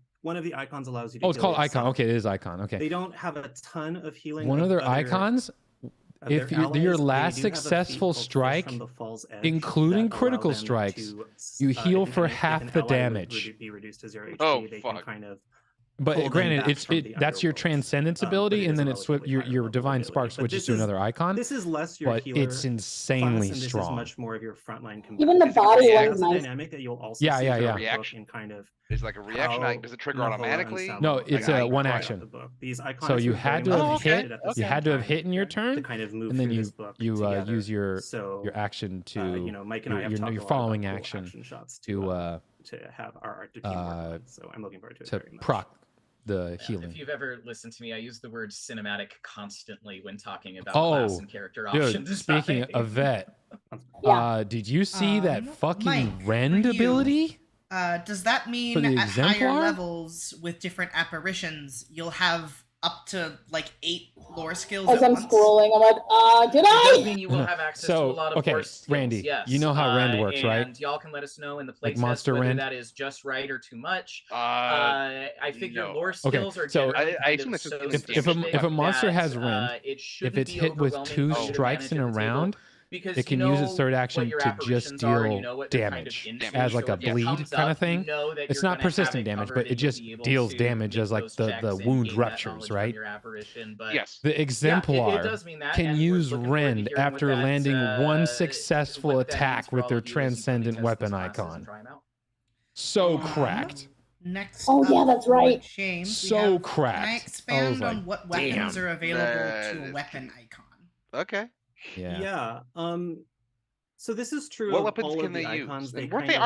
icons allows you to. Oh, it's called icon. Okay, it is icon. Okay. They don't have a ton of healing. One of their icons. If your last successful strike, including critical strikes, you heal for half the damage. Oh, fuck. But granted, that's your transcendence ability, and then it's your divine spark switches to another icon. This is less your but it's insanely strong. This is much more of your frontline. Even the body one's nice. Dynamic that you'll also reaction kind of. It's like a reaction. Does it trigger automatically? No, it's a one action. These icons so you had to have hit. You had to have hit in your turn, to kind of move and then you use your action to Mike and I have your following action shots to have our art to team work. So I'm looking forward to it to very much. proc the healing. If you've ever listened to me, I use the word cinematic constantly when talking about class and character options. Dude, speaking of vet, did you see that fucking Mike, rend ability? Does that mean at higher levels with different apparitions, you'll have up to like 8 lore skills as I'm scrolling, I'm like, did I? It does mean you will have access to a lot of lore skills, Randy, yes. You know how rend works, right? And y'all can let us know in the like playtest whether that is just right or too much. I figure lore skills are generally I assume it's if a monster has rend, if it's hit with 2 strikes in a round, it can use its third action to just deal damage as like a bleed kind of thing. It's not persistent damage, but it just deals damage as like the wound ruptures, right? Yes. The Exemplar can use rend after landing 1 successful attack with their transcendent weapon icon. So cracked. Next that's right. James, so cracked. Can I expand on what weapons are available to a weapon icon? Okay. Yeah. So this is true. What weapons can they use? Aren't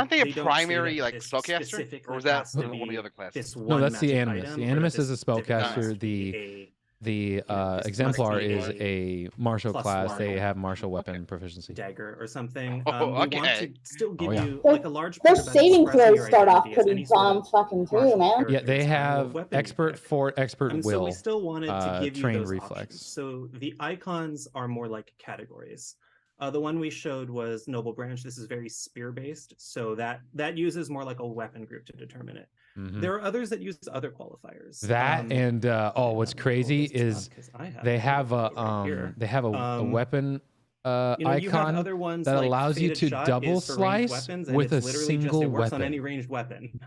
they a primary like spellcaster, or was that one of the other classes? No, that's the Animus. The Animus is a spellcaster. The Exemplar is a martial class. They have martial weapon proficiency. Dagger or something. Okay. We want to still give you like a large. Their saving throws start off pretty bomb fucking too, man. Yeah, they have expert fort, expert will. So we still wanted to give you trained those reflex. options. So the icons are more like categories. The one we showed was Noble Branch. This is very spear based, so that uses more like a weapon group to determine it. Mm-hmm. There are others that use other qualifiers. That and what's crazy is they have a weapon icon that allows you to double slice with a single weapon. On any ranged weapon.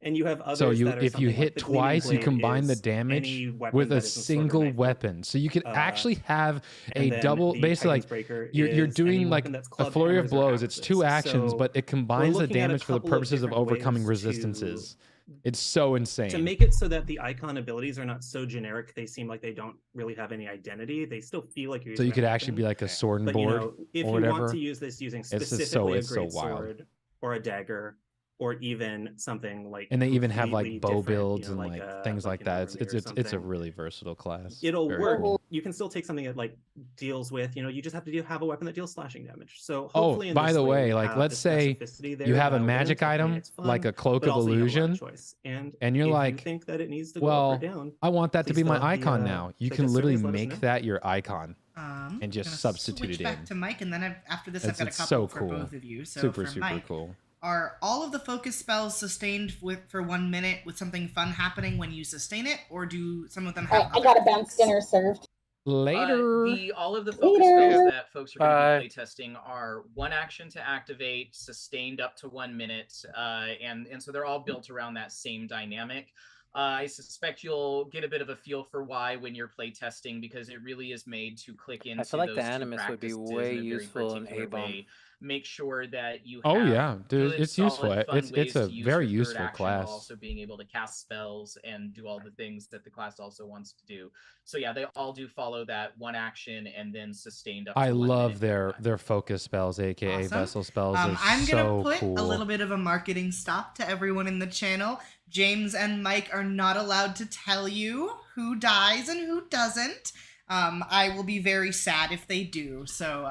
And you have others so that are if you something hit like the Gleaming twice, you Blade combine the is damage any weapon with that a isn't sword or single knife. weapon. So you could actually have a And then double, the basically Titan's like Breaker you're is any doing like weapon that's a clubbed, flurry of hammers, or blows. It's 2 axes. actions, So but it combines the looking at a damage for the couple of purposes of different overcoming ways resistances. It's so to insane. make it so that the icon abilities are not so generic, they seem like they don't really have any identity. They still feel like you're So using you could a actually weapon. be like a sword and But you board know, if or you whatever. want to use this using It's just specifically it's a so great wild. sword or a dagger, or even something like, And they even have like completely bow different, builds you know, and like like things like an that. Overmeer or It's a something. really versatile class. It'll Very work. cool. You can still take something that like deals with, you know, you just have to have a weapon that deals slashing damage. So Oh, hopefully, in by this the way, we like have let's the say specificity there you have a dialed in. magic So, I mean, item it's fun, like a cloak but of also you have a lot of illusion, choice. And and you're if like, you think that it needs to go up well, or down, I want that to please be my fill out the, icon now. You playtest can literally surveys, let us make know. that your icon I'm and just gonna substitute switch it back in. to Mike, and then after this, I've It's, got a it's couple so for cool. both of you. So Super, for super Mike, cool. are all of the focus spells sustained for 1 minute with something fun happening when you sustain it, or do some of them have? I got a bounced dinner served. Later. All of the focus spells that folks are going to be playtesting are 1 action to activate, sustained up to 1 minute, and so they're all built around that same dynamic. I suspect you'll get a bit of a feel for why when you're playtesting, because it really is made to click into I feel like those the two Animus would be practices way in a very useful in particular A-bomb. way. Make sure that you have Oh yeah, dude, good, it's useful. solid, fun It's ways a to use very your third useful action while class. also being able to cast spells and do all the things that the class also wants to do. So yeah, they all do follow that 1 action and then sustained up to I 1 love minute. their focus spells, aka Awesome. vessel spells. They're I'm so gonna put cool. a little bit of a marketing stop to everyone in the channel. James and Mike are not allowed to tell you who dies and who doesn't. I will be very sad if they do. So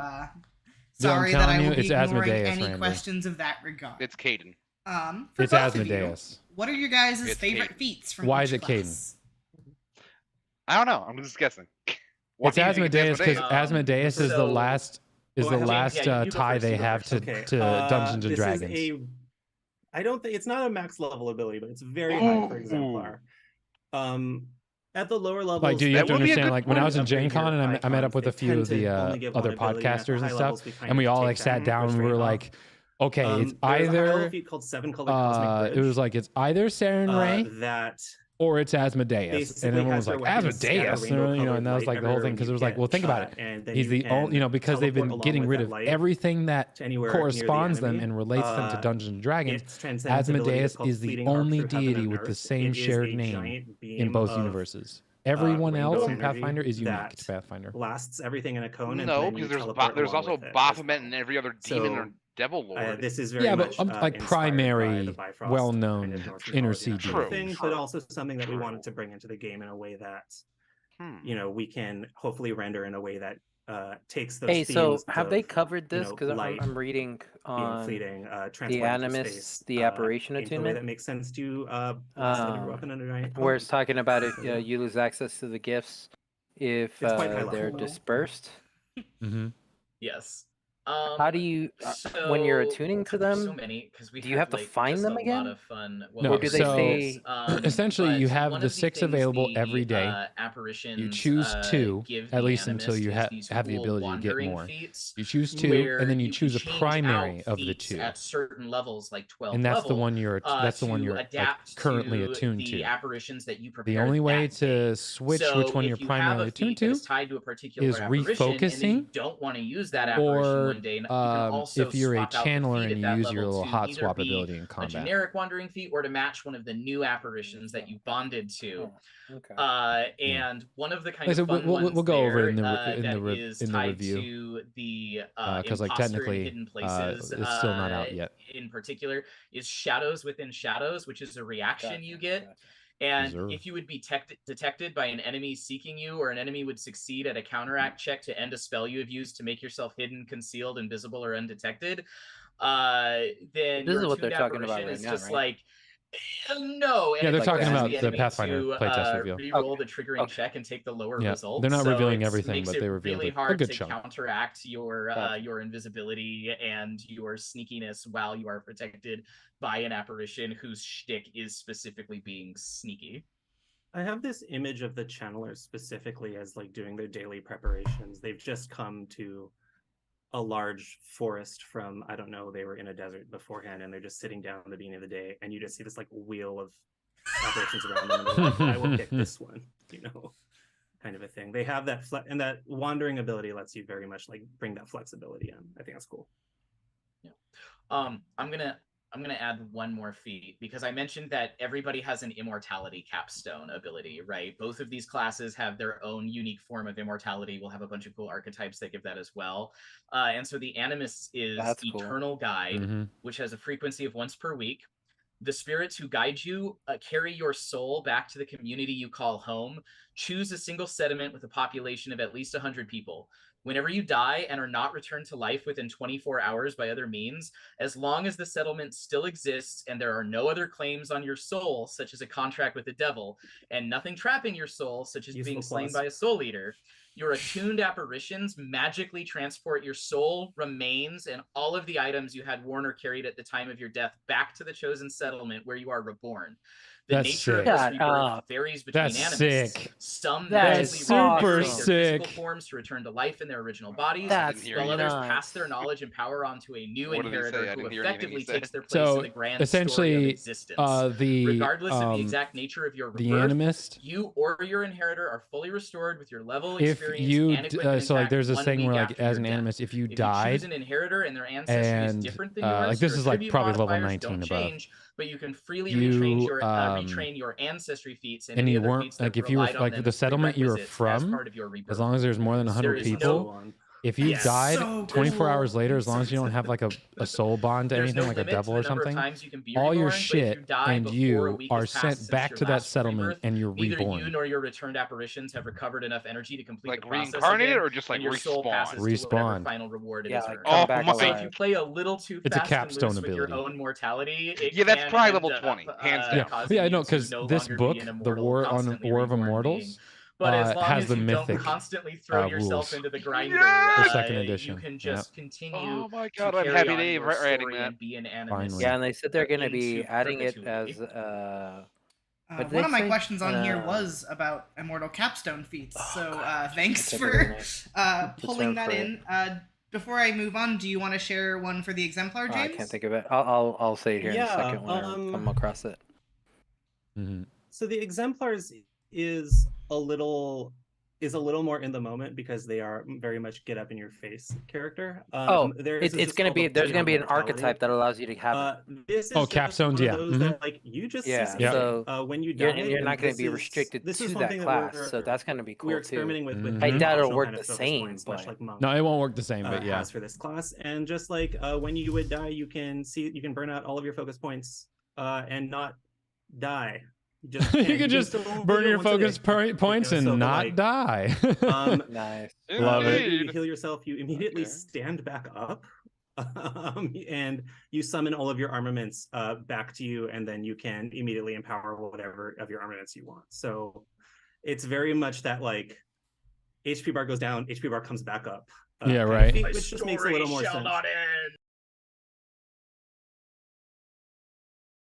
sorry that I will be ignoring any Randy. questions of that regard. It's Caden. For It's both of Asmodeus. you, what are your guys' It's favorite Caden. feats from Why each is it class? I don't know. I'm just guessing. Why It's do you think Asmodeus because Asmodeus? Asmodeus is the last you tie they have to Dungeons and Dragons. I don't think it's not a max level ability, but it's very high for Exemplar. At the lower levels, Like, dude, you have to understand, like, when I was in Gen upgrade Con your and I met up with a icons, few of they the tend to only give other one ability, and at the podcasters and high stuff, levels, we kind and we of all take like sat them, down go and we were straight like, okay, it's there's a high level either feat called 7 Colored Cosmic it Bridge, was like it's either Saren Ray that or it's Asmodeus, basically and everyone has was your like weapon scatter Asmodeus, rainbow-colored and that was light like the whole everywhere thing because it you was like, get well, think about shot, it. and then He's you the only, can because they've teleport been along getting with rid that of light everything that to anywhere near the corresponds them enemy. and relates them to Dungeons and Dragons. Its transcendence ability Asmodeus called is the Fleeting Arc only Through Heaven deity and with the Earth. same It is shared a name giant beam in both of, universes. Everyone else rainbow in energy Pathfinder is unique that to Pathfinder. blasts everything in a cone, and No, then you because teleport there's along also with it as Baphomet well. and every other demon So, or devil lord. This is very Yeah, much but like inspired by the primary, Bifrost well-known kind of Norse inner mythology and that sort of CD. thing, but also something that we wanted to bring into the game in a way that you know, we can hopefully render in a way that takes those themes. So have they of, covered this? you know, Because light I'm reading being on fleeting, the transporting through Animus, space, the Apparition into a way attunement, that makes sense to blast it every weapon under giant where it's talking about it, So, yeah. you lose access to the gifts if It's quite high they're level. dispersed. Mm-hmm. Yes. How do you, when you're attuning to them, so many, we do you have to find them again? Lot of fun. No, or do they stay? Essentially, you have the 6 available every day. Apparitions, You choose 2, at least until you have the cool ability to get more. Feats, You choose 2, and then you choose a can change primary out of the feats 2. at certain levels, like 12 And that's level, the one you're like, adapt currently to attuned the to. apparitions that you The only way to switch which one you're primarily attuned to is refocusing, and you don't want to use that apparition or one day, you can also if you're a swap out the channeler feat and you at that use your level little to hot either swap be ability in a combat. generic wandering feat or to match one of the new apparitions that you bonded to. Okay. And one of the kind Like, of fun we'll ones go over there, it in the that is tied review. to the Because like imposter and technically hidden places, it's still not out yet. in particular, is Shadows Within Shadows, which is a reaction you get. And if you would be detected by an enemy seeking you, or an enemy would succeed at a counteract check to end a spell you have used to make yourself hidden, concealed, invisible, or undetected, then this is what they're talking about right now, just right? like, no. Yeah, they're like, talking about the the Pathfinder playtest review. Reroll the triggering check and take the lower result. They're not so revealing it everything, makes but it they revealed really a hard good to chunk. counteract your invisibility and your sneakiness while you are protected by an apparition whose shtick is specifically being sneaky. I have this image of the channelers specifically as like doing their daily preparations. They've just come to a large forest from, I don't know, they were in a desert beforehand and they're just sitting down at the beginning of the day and you just see this like wheel of operations around them and they're like, I will pick this one, you know, kind of a thing. They have that and that wandering ability lets you very much like bring that flexibility in. I think that's cool. Yeah. I'm gonna add one more feat because I mentioned that everybody has an immortality capstone ability, right? Both of these classes have their own unique form of immortality. We'll have a bunch of cool archetypes that give that as well. And so the Animus is Eternal Guide, which has a frequency of once per week. The spirits who guide you carry your soul back to the community you call home. Choose a single settlement with a population of at least 100 people. Whenever you die and are not returned to life within 24 hours by other means, as long as the settlement still exists and there are no other claims on your soul, such as a contract with the devil, and nothing trapping your soul, such as being slain by a soul eater, your attuned apparitions magically transport your soul, remains, and all of the items you had worn or carried at the time of your death back to the chosen settlement where you are reborn. The nature of this rebirth varies between animists. Some magically regenerate their physical forms to return to life in their original bodies, while others pass their knowledge and power on to a new inheritor who effectively takes their place in the grand story of existence. Regardless of the exact nature of your rebirth, you or your inheritor are fully restored with your level, experience, and equipment so like there's this thing where like as an animist, if you died, choose an inheritor and their ancestry is different than yours, like this is like probably level 19 above. Change, but you can freely retrain your ancestry feats and you weren't like if you were like the settlement you were from, as long as there's more than 100 people. If you died 24 hours later, as long as you don't have like a soul bond to anything like a devil or something, all your shit and you are sent back to that settlement and you're reborn. Neither you nor your returned apparitions have recovered enough energy to complete the process reincarnated or just like respawn. Final reward yeah, like come back alive. So if you play a little too it's fast a capstone and loose ability. with your own mortality, that's probably level 20, hands down. Yeah, I know, because this book, The War of Immortals, but as long has as the you mythic don't constantly throw yourself into the grinder, the second edition. You can just continue. Oh my god, I'm happy Dave writing that. And be an animist. Yeah, and they said they're going to be adding it as one of my questions on here was about Immortal Capstone feats, so thanks for pulling that in. Before I move on, do you want to share one for the Exemplar, James? I can't think of it. I'll say it here in a second when I come across it. So the Exemplars is a little more in the moment because they are very much get up in your face character. It's gonna be there's gonna be an archetype that allows you to have this is capstones, that, like you just see so when you die, you're not going to be restricted to that class, so that's going to be cool we're experimenting with I doubt it'll work the same, but no, it won't work the same, but yeah, for this class. And just like when you would die, you can burn out all of your focus points and not die. You could just burn your focus points and not die. Nice. Love it. You heal yourself, you immediately stand back up, and you summon all of your armaments back to you, and then you can immediately empower whatever of your armaments you want. So it's very much that like HP bar goes down, HP bar comes back up. Yeah, right. Which just makes a little more sense.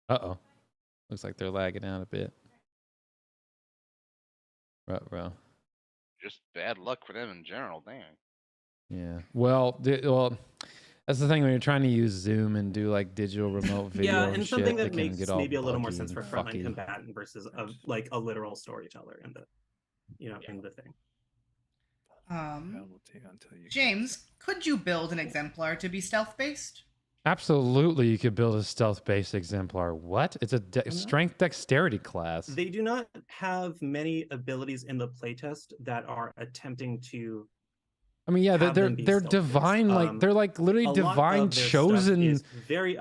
Uh-oh. Looks like they're lagging out a bit. Bro. Just bad luck for them in general, dang. Yeah. Well, that's the thing when you're trying to use Zoom and do like digital remote video. And something that makes maybe a little more sense for frontline combatant versus like a literal storyteller in the in the thing. James, could you build an exemplar to be stealth based? Absolutely, you could build a stealth-based exemplar. What? It's a strength dexterity class. They do not have many abilities in the playtest that are attempting to. I mean, yeah, they're divine, like they're like literally divine chosen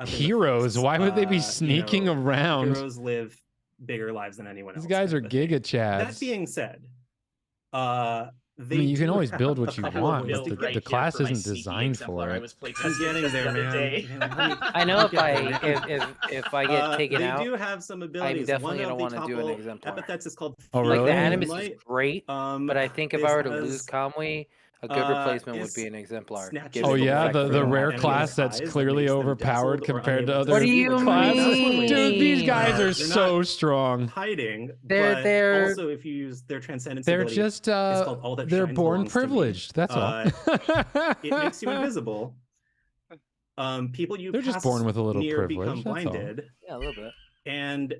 heroes. Why would they be sneaking around? Heroes live bigger lives than anyone else. These guys are giga chads. That being said, I mean, you can always build what you want, but the class isn't designed for it. I'm getting there, man. I know if I get taken out, they do have some abilities. I'm definitely gonna want to do an exemplar. Epithets is called. Oh, really? Like the Animus is great, but I think if I were to lose Kamui, A good replacement would be an exemplar. Oh yeah, the rare class that's clearly overpowered compared to other classes. Dude, these guys are so strong. Hiding, they're also if you use their transcendence they're ability, just it's called All That they're Shines born Belongs to Me. privileged. That's all. It makes you invisible. People you they're just born with a little near privilege. become blinded. Yeah, a little bit. And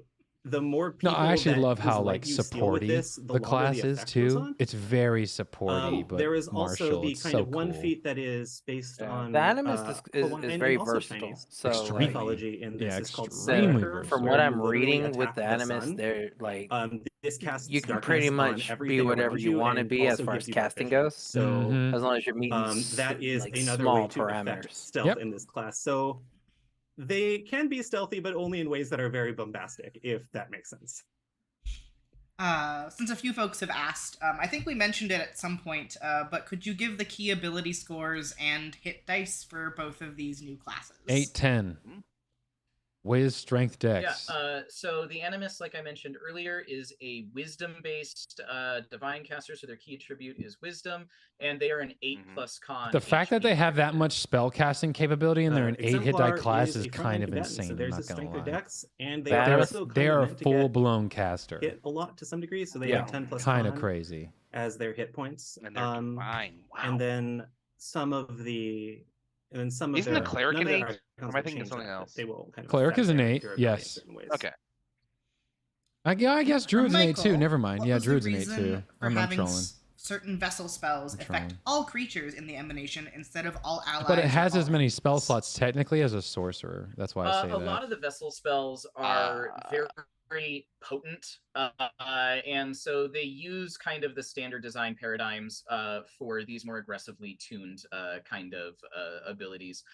the more people no, I actually love how like supporty the class is too. It's very supporty, but there is also martial. the It's kind so of one cool. feat that is based on the animist is very versatile. So mythology in this is called extremely Starfinder, from what I'm reading with the animist, they're like this casts you can darkness pretty on much everything be whatever around you want to and be as also far gives as you dark casting vision. goes. So as long as you're meeting that is like another small way to affect parameters. stealth in this class. So they can be stealthy, but only in ways that are very bombastic, if that makes sense. Since a few folks have asked, I think we mentioned it at some point, but could you give the key ability scores and hit dice for both of these new classes? 8, 10. Wiz, strength, dex. Yeah, so the Animus, like I mentioned earlier, is a wisdom-based divine caster, so their key attribute is wisdom, and they are an 8+ con. The fact that they have that much spell casting capability and they're an 8 hit die class is a kind of frontline insane. So there's I'm a not gonna strength or lie. dex, and they They're are also they are a meant to full blown caster. hit a lot to some degree, so they Yeah, have 10+ kind of con crazy. as their hit points. And they're divine. Wow. And then some of the Isn't the cleric an 8? Or am I thinking of something else? They will kind of Cleric is an 8, yes. Okay. I guess Druid's an 8 too. Never mind. Yeah, Druid's an 8 reason too. for I'm not having trolling. Certain vessel spells I'm affect trolling. all creatures in the emanation instead of all allies. But it has or as many spell slots technically as a sorcerer. That's why I say A that. lot of the vessel spells are very potent, and so they use kind of the standard design paradigms for these more aggressively tuned kind of abilities.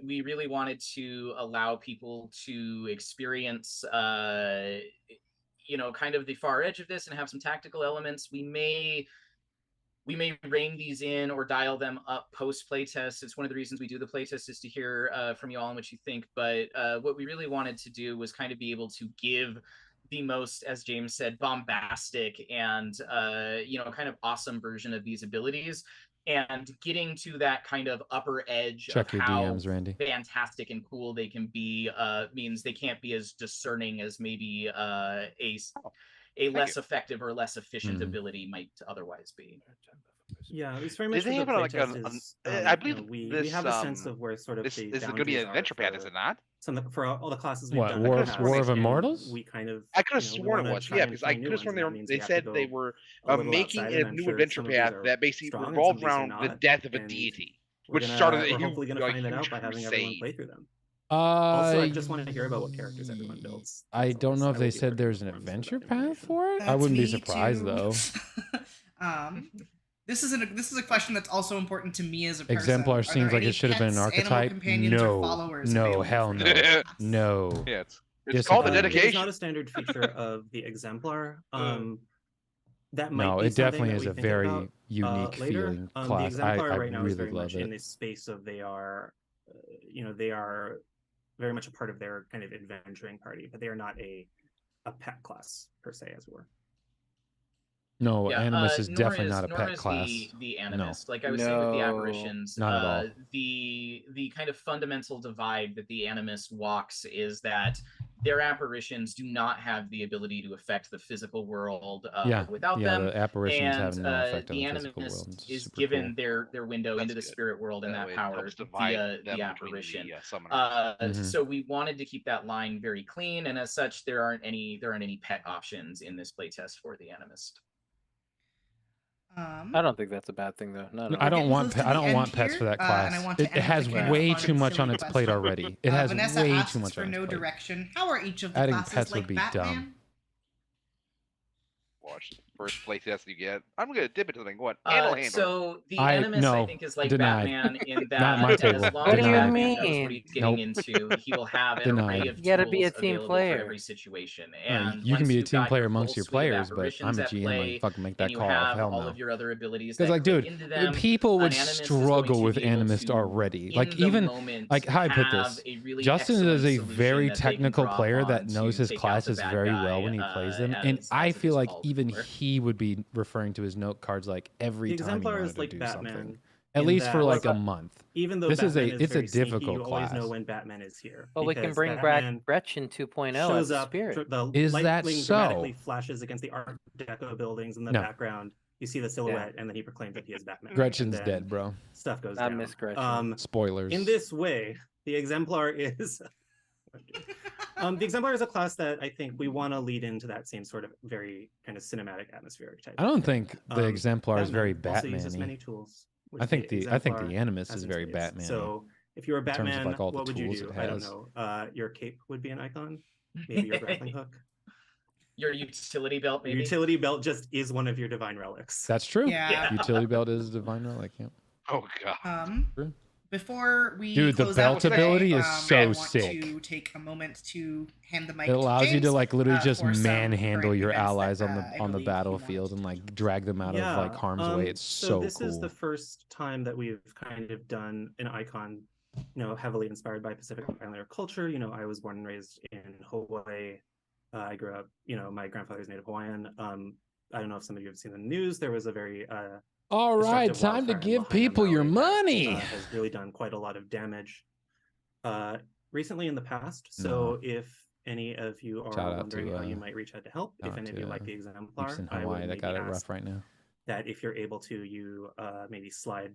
We really wanted to allow people to experience kind of the far edge of this and have some tactical elements. We may rein these in or dial them up post playtest. It's one of the reasons we do the playtest is to hear from you all on what you think. But what we really wanted to do was kind of be able to give the most, as James said, bombastic and kind of awesome version of these abilities. And getting to that kind of upper edge Check of your how DMs, Randy. fantastic and cool they can be means they can't be as discerning as maybe a less effective or less efficient ability might otherwise be. Yeah, it's very much. Did they have I believe we have a sense of where sort of this is going to be an adventure path, is it not? For all the classes we've What, done. War of Immortals? We kind of. I could have sworn it was. Yeah, because I could have sworn they said they were making a new adventure path that basically revolved around the death of a deity, which started a hopefully going to find that out by having everyone play through them. Also, I just want to hear about what characters everyone builds. I don't know if they said there's an adventure path for it. I wouldn't be surprised though. This is a question that's also important to me as a person. Exemplar seems like it should have been an archetype. No, hell no, no. Yeah, it's called the dedication. It's not a standard feature of the exemplar. That might no, be it definitely that is we a think very about, unique feeling The class. exemplar I right now is really very love much it. in this space of they are, they are very much a part of their kind of adventuring party, but they are not a pet class per se, as it were. No, yeah, Animus is definitely not a pet class. The Animus, no. Like I was saying with the Apparitions, not at all. The kind of fundamental divide that the Animus walks is that their apparitions do not have the ability to affect the physical world without them. The apparitions and, have no effect on the the physical Animus world. is given their window into the spirit world and that power via the apparition. So we wanted to keep that line very clean, and as such, there aren't any pet options in this playtest for the Animist. I don't think that's a bad thing though. No. I don't want pets for that class. It has way too much on its plate already. It has Vanessa way asks too much for on its no plate. direction. How are each of the Adding classes pets like would be Batman? dumb. Watch the first playtest you get. I'm gonna dip into something. What? Handle. So the Animus, I think, is like Batman in that my table. as long What as do you Batman mean? knows what he's getting into, he will have an array of You gotta be a tools team available player. for every situation. And you can once be a you've team got player your amongst full your suite of players, but apparitions I'm a at GM play, and fucking make that and you call. have Hell all no. of your other abilities Because that like, play dude, into them, people would an Animus is struggle going with to be able Animist to, already. in Like the even moment, like how I put have this. a really Justin is excellent a solution very that they can technical draw player upon that knows to his take out classes the bad very guy, well when he plays them, and as I a feel like default even player. he he would be referring to his note cards like every The time he Exemplar wanted is to like do Batman, something. At least for like a month. Even though this Batman is it's a very sneaky, difficult you class. always know when Batman is here. Well, we can bring Batman back Gretchen 2.0 shows as a up. spirit. The Is light that bling so? dramatically flashes against the Art Deco buildings in the No. background. You see the silhouette, and then he proclaims that he is Batman. Gretchen's dead, bro. Stuff goes I down. miss Gretchen. Spoilers. In this way, the Exemplar is. The Exemplar is a class that I think we want to lead into that same sort of very kind of cinematic atmospheric type. I don't think the Exemplar is very also uses Batman-y. many tools. I think the Animus is very Batman. So if you were Batman, like all the what would you tools do? it I don't has. know. Your cape would be an icon. Maybe your grappling hook. Your utility belt, maybe. Your utility belt just is one of your divine relics. That's true. Yeah. Utility belt is divine relic. Yeah. Oh god. True. Before we Dude, the close belt out today, ability is so I want sick. to take a moment to hand the mic It allows to you James, to like literally just for some manhandle current your events allies that, on I the believe you battlefield want. and like drag them out of like harm's way. It's so this cool. is the first time that we've kind of done an icon, heavily inspired by Pacific Islander culture. I was born and raised in Hawaii. I grew up, my grandfather's native Hawaiian. I don't know if some of you have seen the news. There was a very all right, destructive time to wildfire in give Lahaina, people your Maui, that, money. has really done quite a lot of damage recently in the past. So if any of you are wondering how you might reach out to help, if any of you like the Exemplar, in I Hawaii would that got it maybe rough ask right now. that if you're able to, you maybe slide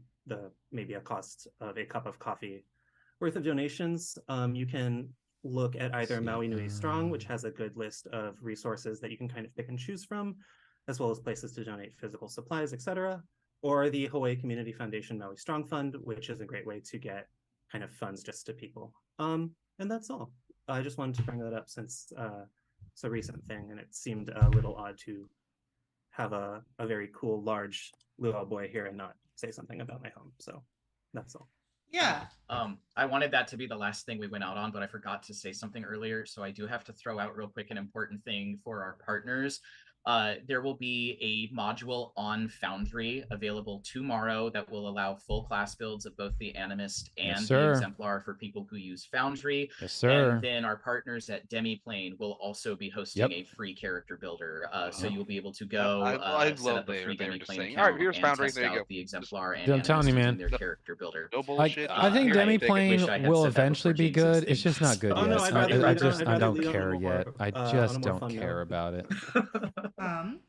maybe a cost of a cup of coffee worth of donations. You can look at either Maui Nui Strong, which has a good list of resources that you can kind of pick and choose from, as well as places to donate physical supplies, etc., or the Hawaii Community Foundation Maui Strong Fund, which is a great way to get kind of funds just to people. And that's all. I just wanted to bring that up since it's a recent thing, and it seemed a little odd to have a very cool, large luau boy here and not say something about my home. So that's all. Yeah. I wanted that to be the last thing we went out on, but I forgot to say something earlier. So I do have to throw out real quick an important thing for our partners. There will be a module on Foundry available tomorrow that will allow full class builds of both the Animist and the Exemplar for people who use Foundry. Yes, sir. And then our partners at Demiplane will also be hosting a free character builder. So you'll be able to go set up a free Demiplane account. All right, here's Foundry. There you go. The Exemplar and I'm telling you, man. Their character builder. No bullshit. I think Demiplane will eventually be good. It's just not good yet. I don't care yet. I just don't care about it.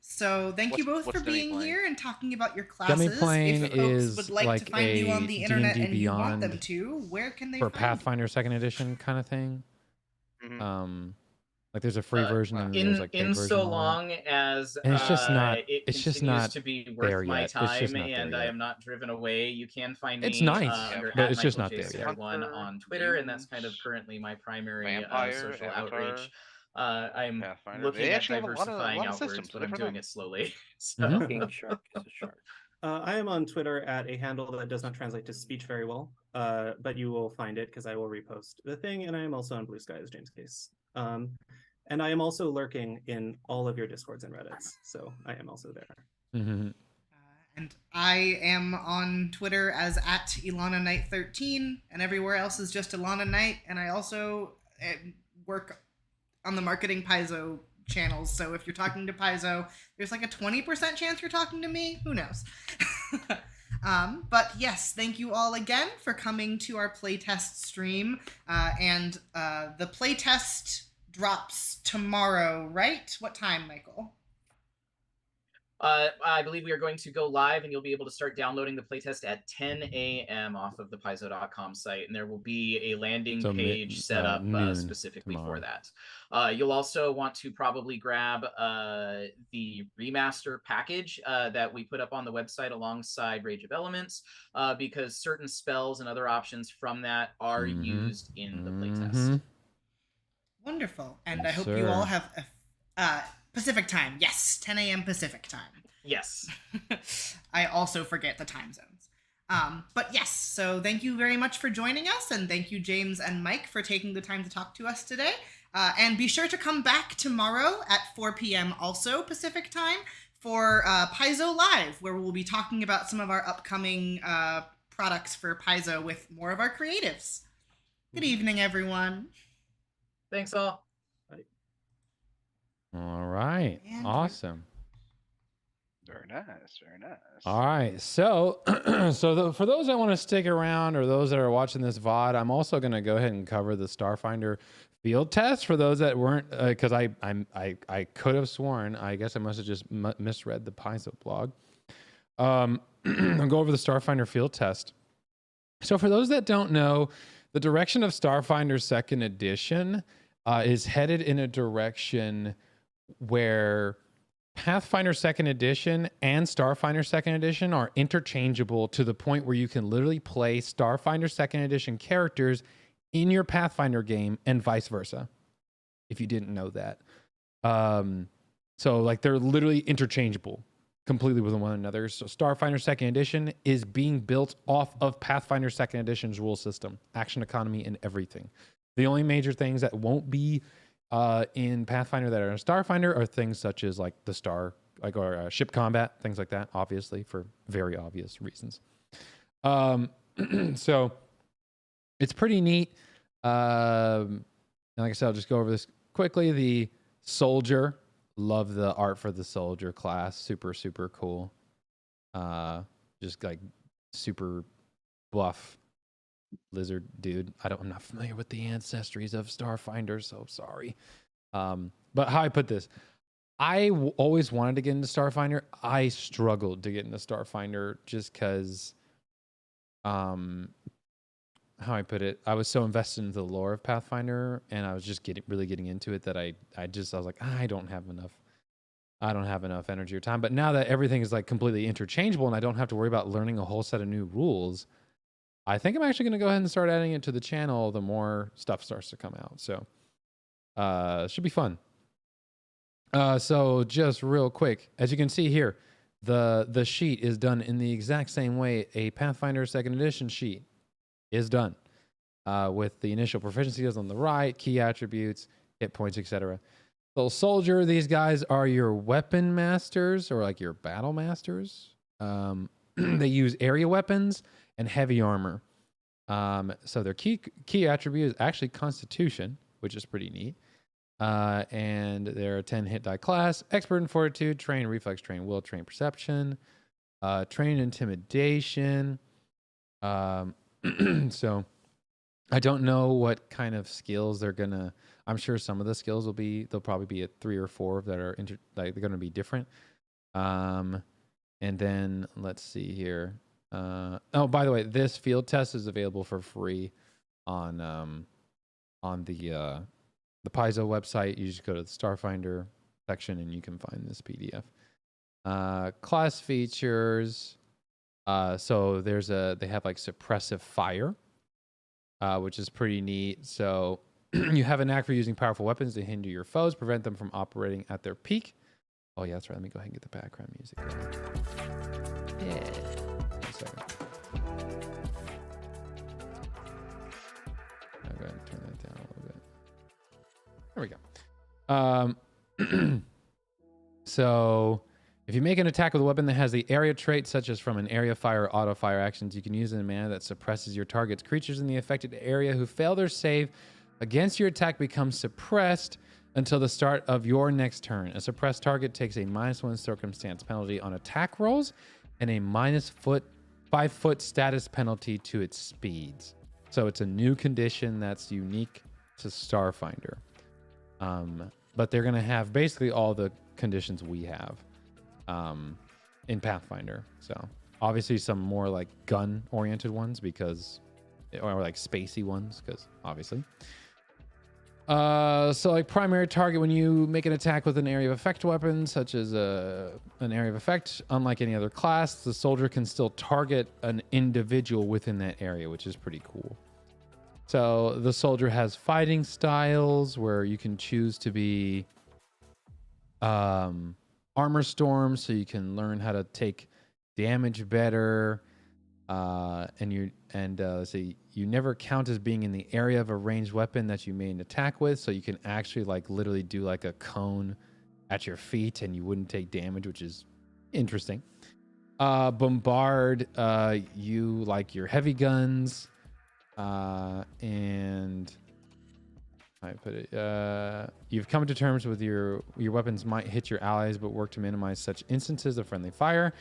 So thank you both for being here and talking about your classes. Demiplane if folks is would like to find you on the internet and you want them to, where can they for find Pathfinder you? 2nd edition kind of thing. Like there's a free version and there's like in so long as and it's just not it's just not to be worth my time and I am not driven away. You can find me. It's nice, but it's just not there yet. One on Twitter, and that's kind of currently my primary social outreach. I'm looking at diversifying outwards, but I'm doing it slowly. So. I am on Twitter at a handle that does not translate to speech very well, but you will find it because I will repost the thing, and I am also on Blue Sky as James Case. And I am also lurking in all of your Discords and Reddits, so I am also there. And I am on Twitter as at Ilana Knight 13, and everywhere else is just Ilana Knight, and I also work on the Marketing Paizo channels, so if you're talking to Paizo, there's like a 20% chance you're talking to me. Who knows? But yes, thank you all again for coming to our playtest stream. And the playtest drops tomorrow, right? What time, Michael? I believe we are going to go live, and you'll be able to start downloading the playtest at 10 a.m. off of the Paizo.com site, and there will be a landing page set up specifically for that. You'll also want to probably grab the remaster package that we put up on the website alongside Rage of Elements, because certain spells and other options from that are used in the playtest. Wonderful, and I hope you all have Pacific time. Yes, 10 a.m. Pacific time. Yes. I also forget the time zones. But yes, so thank you very much for joining us, and thank you, James and Mike, for taking the time to talk to us today. And be sure to come back tomorrow at 4 p.m. also Pacific time for Paizo Live, where we'll be talking about some of our upcoming products for Paizo with more of our creatives. Good evening, everyone. Thanks all. All right. Awesome. Very nice, very nice. All right, so for those that want to stick around or those that are watching this VOD, I'm also going to go ahead and cover the Starfinder field test for those that weren't, because I could have sworn, I guess I must have just misread the Paizo blog. I'll go over the Starfinder field test. So for those that don't know, the direction of Starfinder 2nd Edition is headed in a direction where Pathfinder 2nd Edition and Starfinder 2nd Edition are interchangeable to the point where you can literally play Starfinder 2nd Edition characters in your Pathfinder game and vice versa, if you didn't know that. So like they're literally interchangeable completely with one another. So Starfinder 2nd Edition is being built off of Pathfinder 2nd Edition's rule system, action economy, and everything. The only major things that won't be in Pathfinder that are in Starfinder are things such as like the ship combat, things like that, obviously for very obvious reasons. So it's pretty neat. And like I said, I'll just go over this quickly. The soldier, love the art for the soldier class, super cool. Just like super buff lizard dude. I'm not familiar with the ancestries of Starfinder, so sorry. But how I put this, I always wanted to get into Starfinder. I struggled to get into Starfinder just because, how I put it, I was so invested in the lore of Pathfinder, and I was just really getting into it that I was like, I don't have enough energy or time. But now that everything is like completely interchangeable and I don't have to worry about learning a whole set of new rules, I think I'm actually going to go ahead and start adding it to the channel the more stuff starts to come out. So it should be fun. So just real quick, as you can see here, the sheet is done in the exact same way a Pathfinder 2nd Edition sheet is done, with the initial proficiency skills on the right, key attributes, hit points, etc. Little soldier, these guys are your weapon masters or like your battle masters. They use area weapons and heavy armor. So their key attribute is actually Constitution, which is pretty neat. And they're a 10 hit die class, expert in fortitude, train reflex, train will, train perception, train intimidation. So I don't know what kind of skills they're gonna. I'm sure some of the skills they'll probably be at 3 or 4 that are they're gonna be different. And then let's see here. Oh, by the way, this field test is available for free on the Paizo website. You just go to the Starfinder section and you can find this PDF. Class features. So they have like suppressive fire, which is pretty neat. So you have a knack for using powerful weapons to hinder your foes, prevent them from operating at their peak. Oh yeah, that's right. Let me go ahead and get the background music. Yeah. One second. I'll go ahead and turn that down a little bit. There we go. So if you make an attack with a weapon that has the area trait, such as from an area fire or auto fire actions, you can use it in a manner that suppresses your target's creatures in the affected area who fail their save against your attack become suppressed until the start of your next turn. A suppressed target takes a -1 circumstance penalty on attack rolls and a -5 foot status penalty to its speeds. So it's a new condition that's unique to Starfinder. But they're going to have basically all the conditions we have in Pathfinder. So obviously some more like gun oriented ones or like spacey ones, because obviously. So like primary target, when you make an attack with an area of effect weapon, such as an area of effect, unlike any other class, the soldier can still target an individual within that area, which is pretty cool. So the soldier has fighting styles where you can choose to be armor storm, so you can learn how to take damage better. Let's see, you never count as being in the area of a ranged weapon that you made an attack with, so you can actually like literally do like a cone at your feet and you wouldn't take damage, which is interesting. Bombard, you like your heavy guns, and I put it. You've come to terms with your weapons might hit your allies, but work to minimize such instances of friendly fire.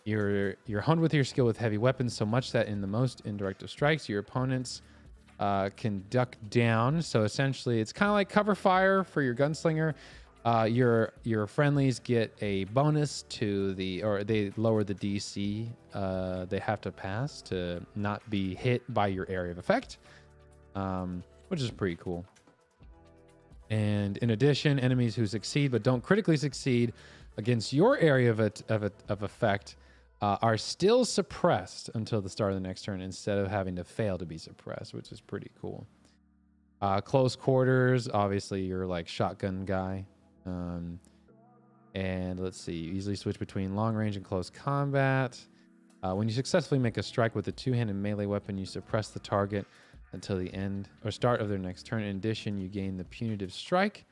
You're honed with your skill with heavy weapons so much that in the most indirect of strikes, your opponents can duck down. So essentially, it's kind of like cover fire for your gunslinger. Your friendlies get a bonus to they lower the DC they have to pass to not be hit by your area of effect, which is pretty cool. And in addition, enemies who succeed but don't critically succeed against your area of effect are still suppressed until the start of the next turn instead of having to fail to be suppressed, which is pretty cool. Close quarters, obviously you're like shotgun guy. And let's see, you easily switch between long range and close combat. When you successfully make a strike with a two-handed melee weapon, you suppress the target until the end or start of their next turn. In addition, you gain the punitive strike.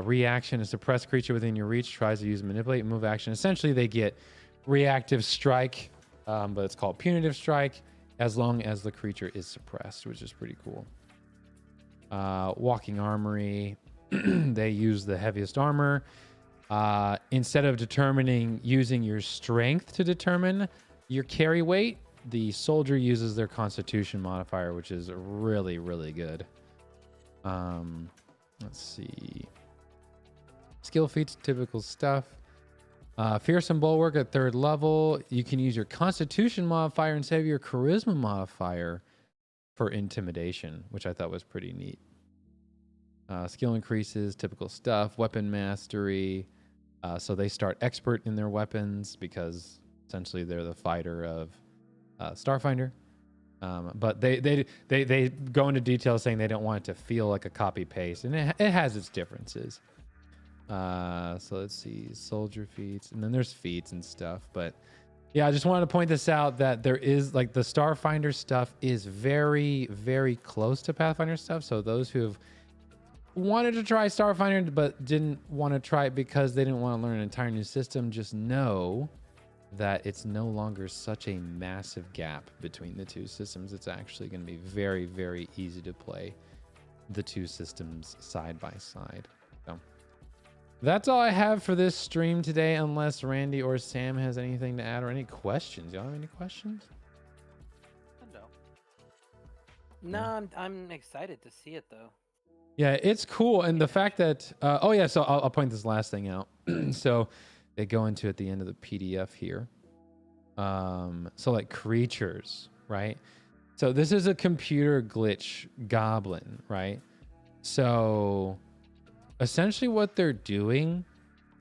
Reaction, a suppressed creature within your reach tries to use manipulate move action. Essentially, they get reactive strike, but it's called punitive strike as long as the creature is suppressed, which is pretty cool. Walking armory, they use the heaviest armor. Instead of using your strength to determine your carry weight, the soldier uses their constitution modifier, which is really, really good. Let's see. Skill feats, typical stuff. Fearsome bulwark at 3rd level. You can use your constitution modifier instead of your charisma modifier for intimidation, which I thought was pretty neat. Skill increases, typical stuff. Weapon mastery. So they start expert in their weapons because essentially they're the fighter of Starfinder. But they go into detail saying they don't want it to feel like a copy paste, and it has its differences. So let's see, soldier feats, and then there's feats and stuff. But yeah, I just wanted to point this out that there is like the Starfinder stuff is very, very close to Pathfinder stuff. So those who have wanted to try Starfinder but didn't want to try it because they didn't want to learn an entire new system, just know that it's no longer such a massive gap between the two systems. It's actually going to be very, very easy to play the two systems side by side. So that's all I have for this stream today, unless Randy or Sam has anything to add or any questions. Y'all have any questions? No, I'm excited to see it though. Yeah, it's cool. And the fact that, so I'll point this last thing out. So they go into at the end of the PDF here. So like creatures, right? So this is a computer glitch goblin, right? So essentially what they're doing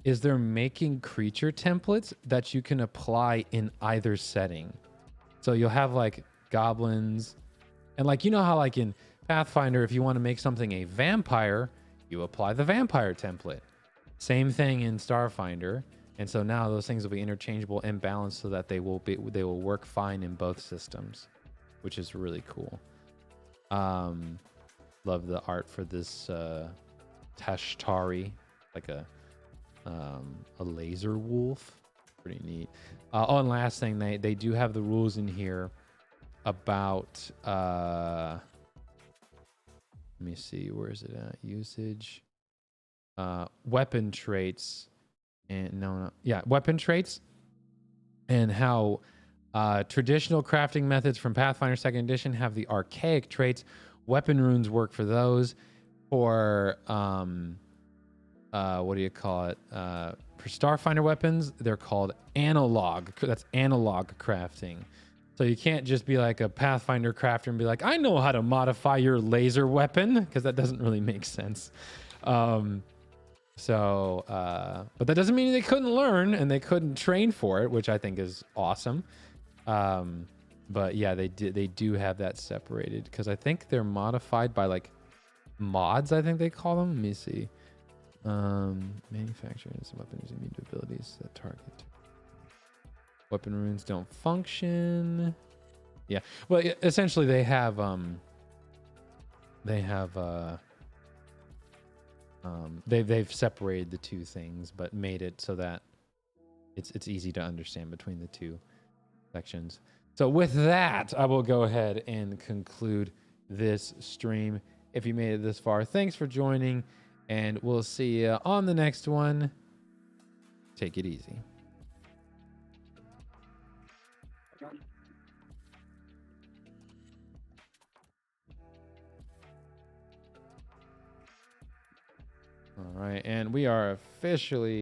is they're making creature templates that you can apply in either setting. So you'll have like goblins, and like, you know how like in Pathfinder, if you want to make something a vampire, you apply the vampire template. Same thing in Starfinder. And so now those things will be interchangeable and balanced so that they will work fine in both systems, which is really cool. Love the art for this Tashtari, like a laser wolf. Pretty neat. And last thing, they do have the rules in here about let me see, where is it at? Usage, weapon traits, and weapon traits, and how traditional crafting methods from Pathfinder 2nd Edition have the archaic traits. Weapon runes work for those. For what do you call it? For Starfinder weapons, they're called analog. That's analog crafting. So you can't just be like a Pathfinder crafter and be like, I know how to modify your laser weapon, because that doesn't really make sense. But that doesn't mean they couldn't learn and they couldn't train for it, which I think is awesome. But yeah, they do have that separated because I think they're modified by like mods, I think they call them. Let me see. Manufacturing some weapons using immune abilities that target. Weapon runes don't function. Yeah. Well, essentially they've separated the two things, but made it so that it's easy to understand between the two sections. So with that, I will go ahead and conclude this stream. If you made it this far, thanks for joining, and we'll see you on the next one. Take it easy. All right, and we are officially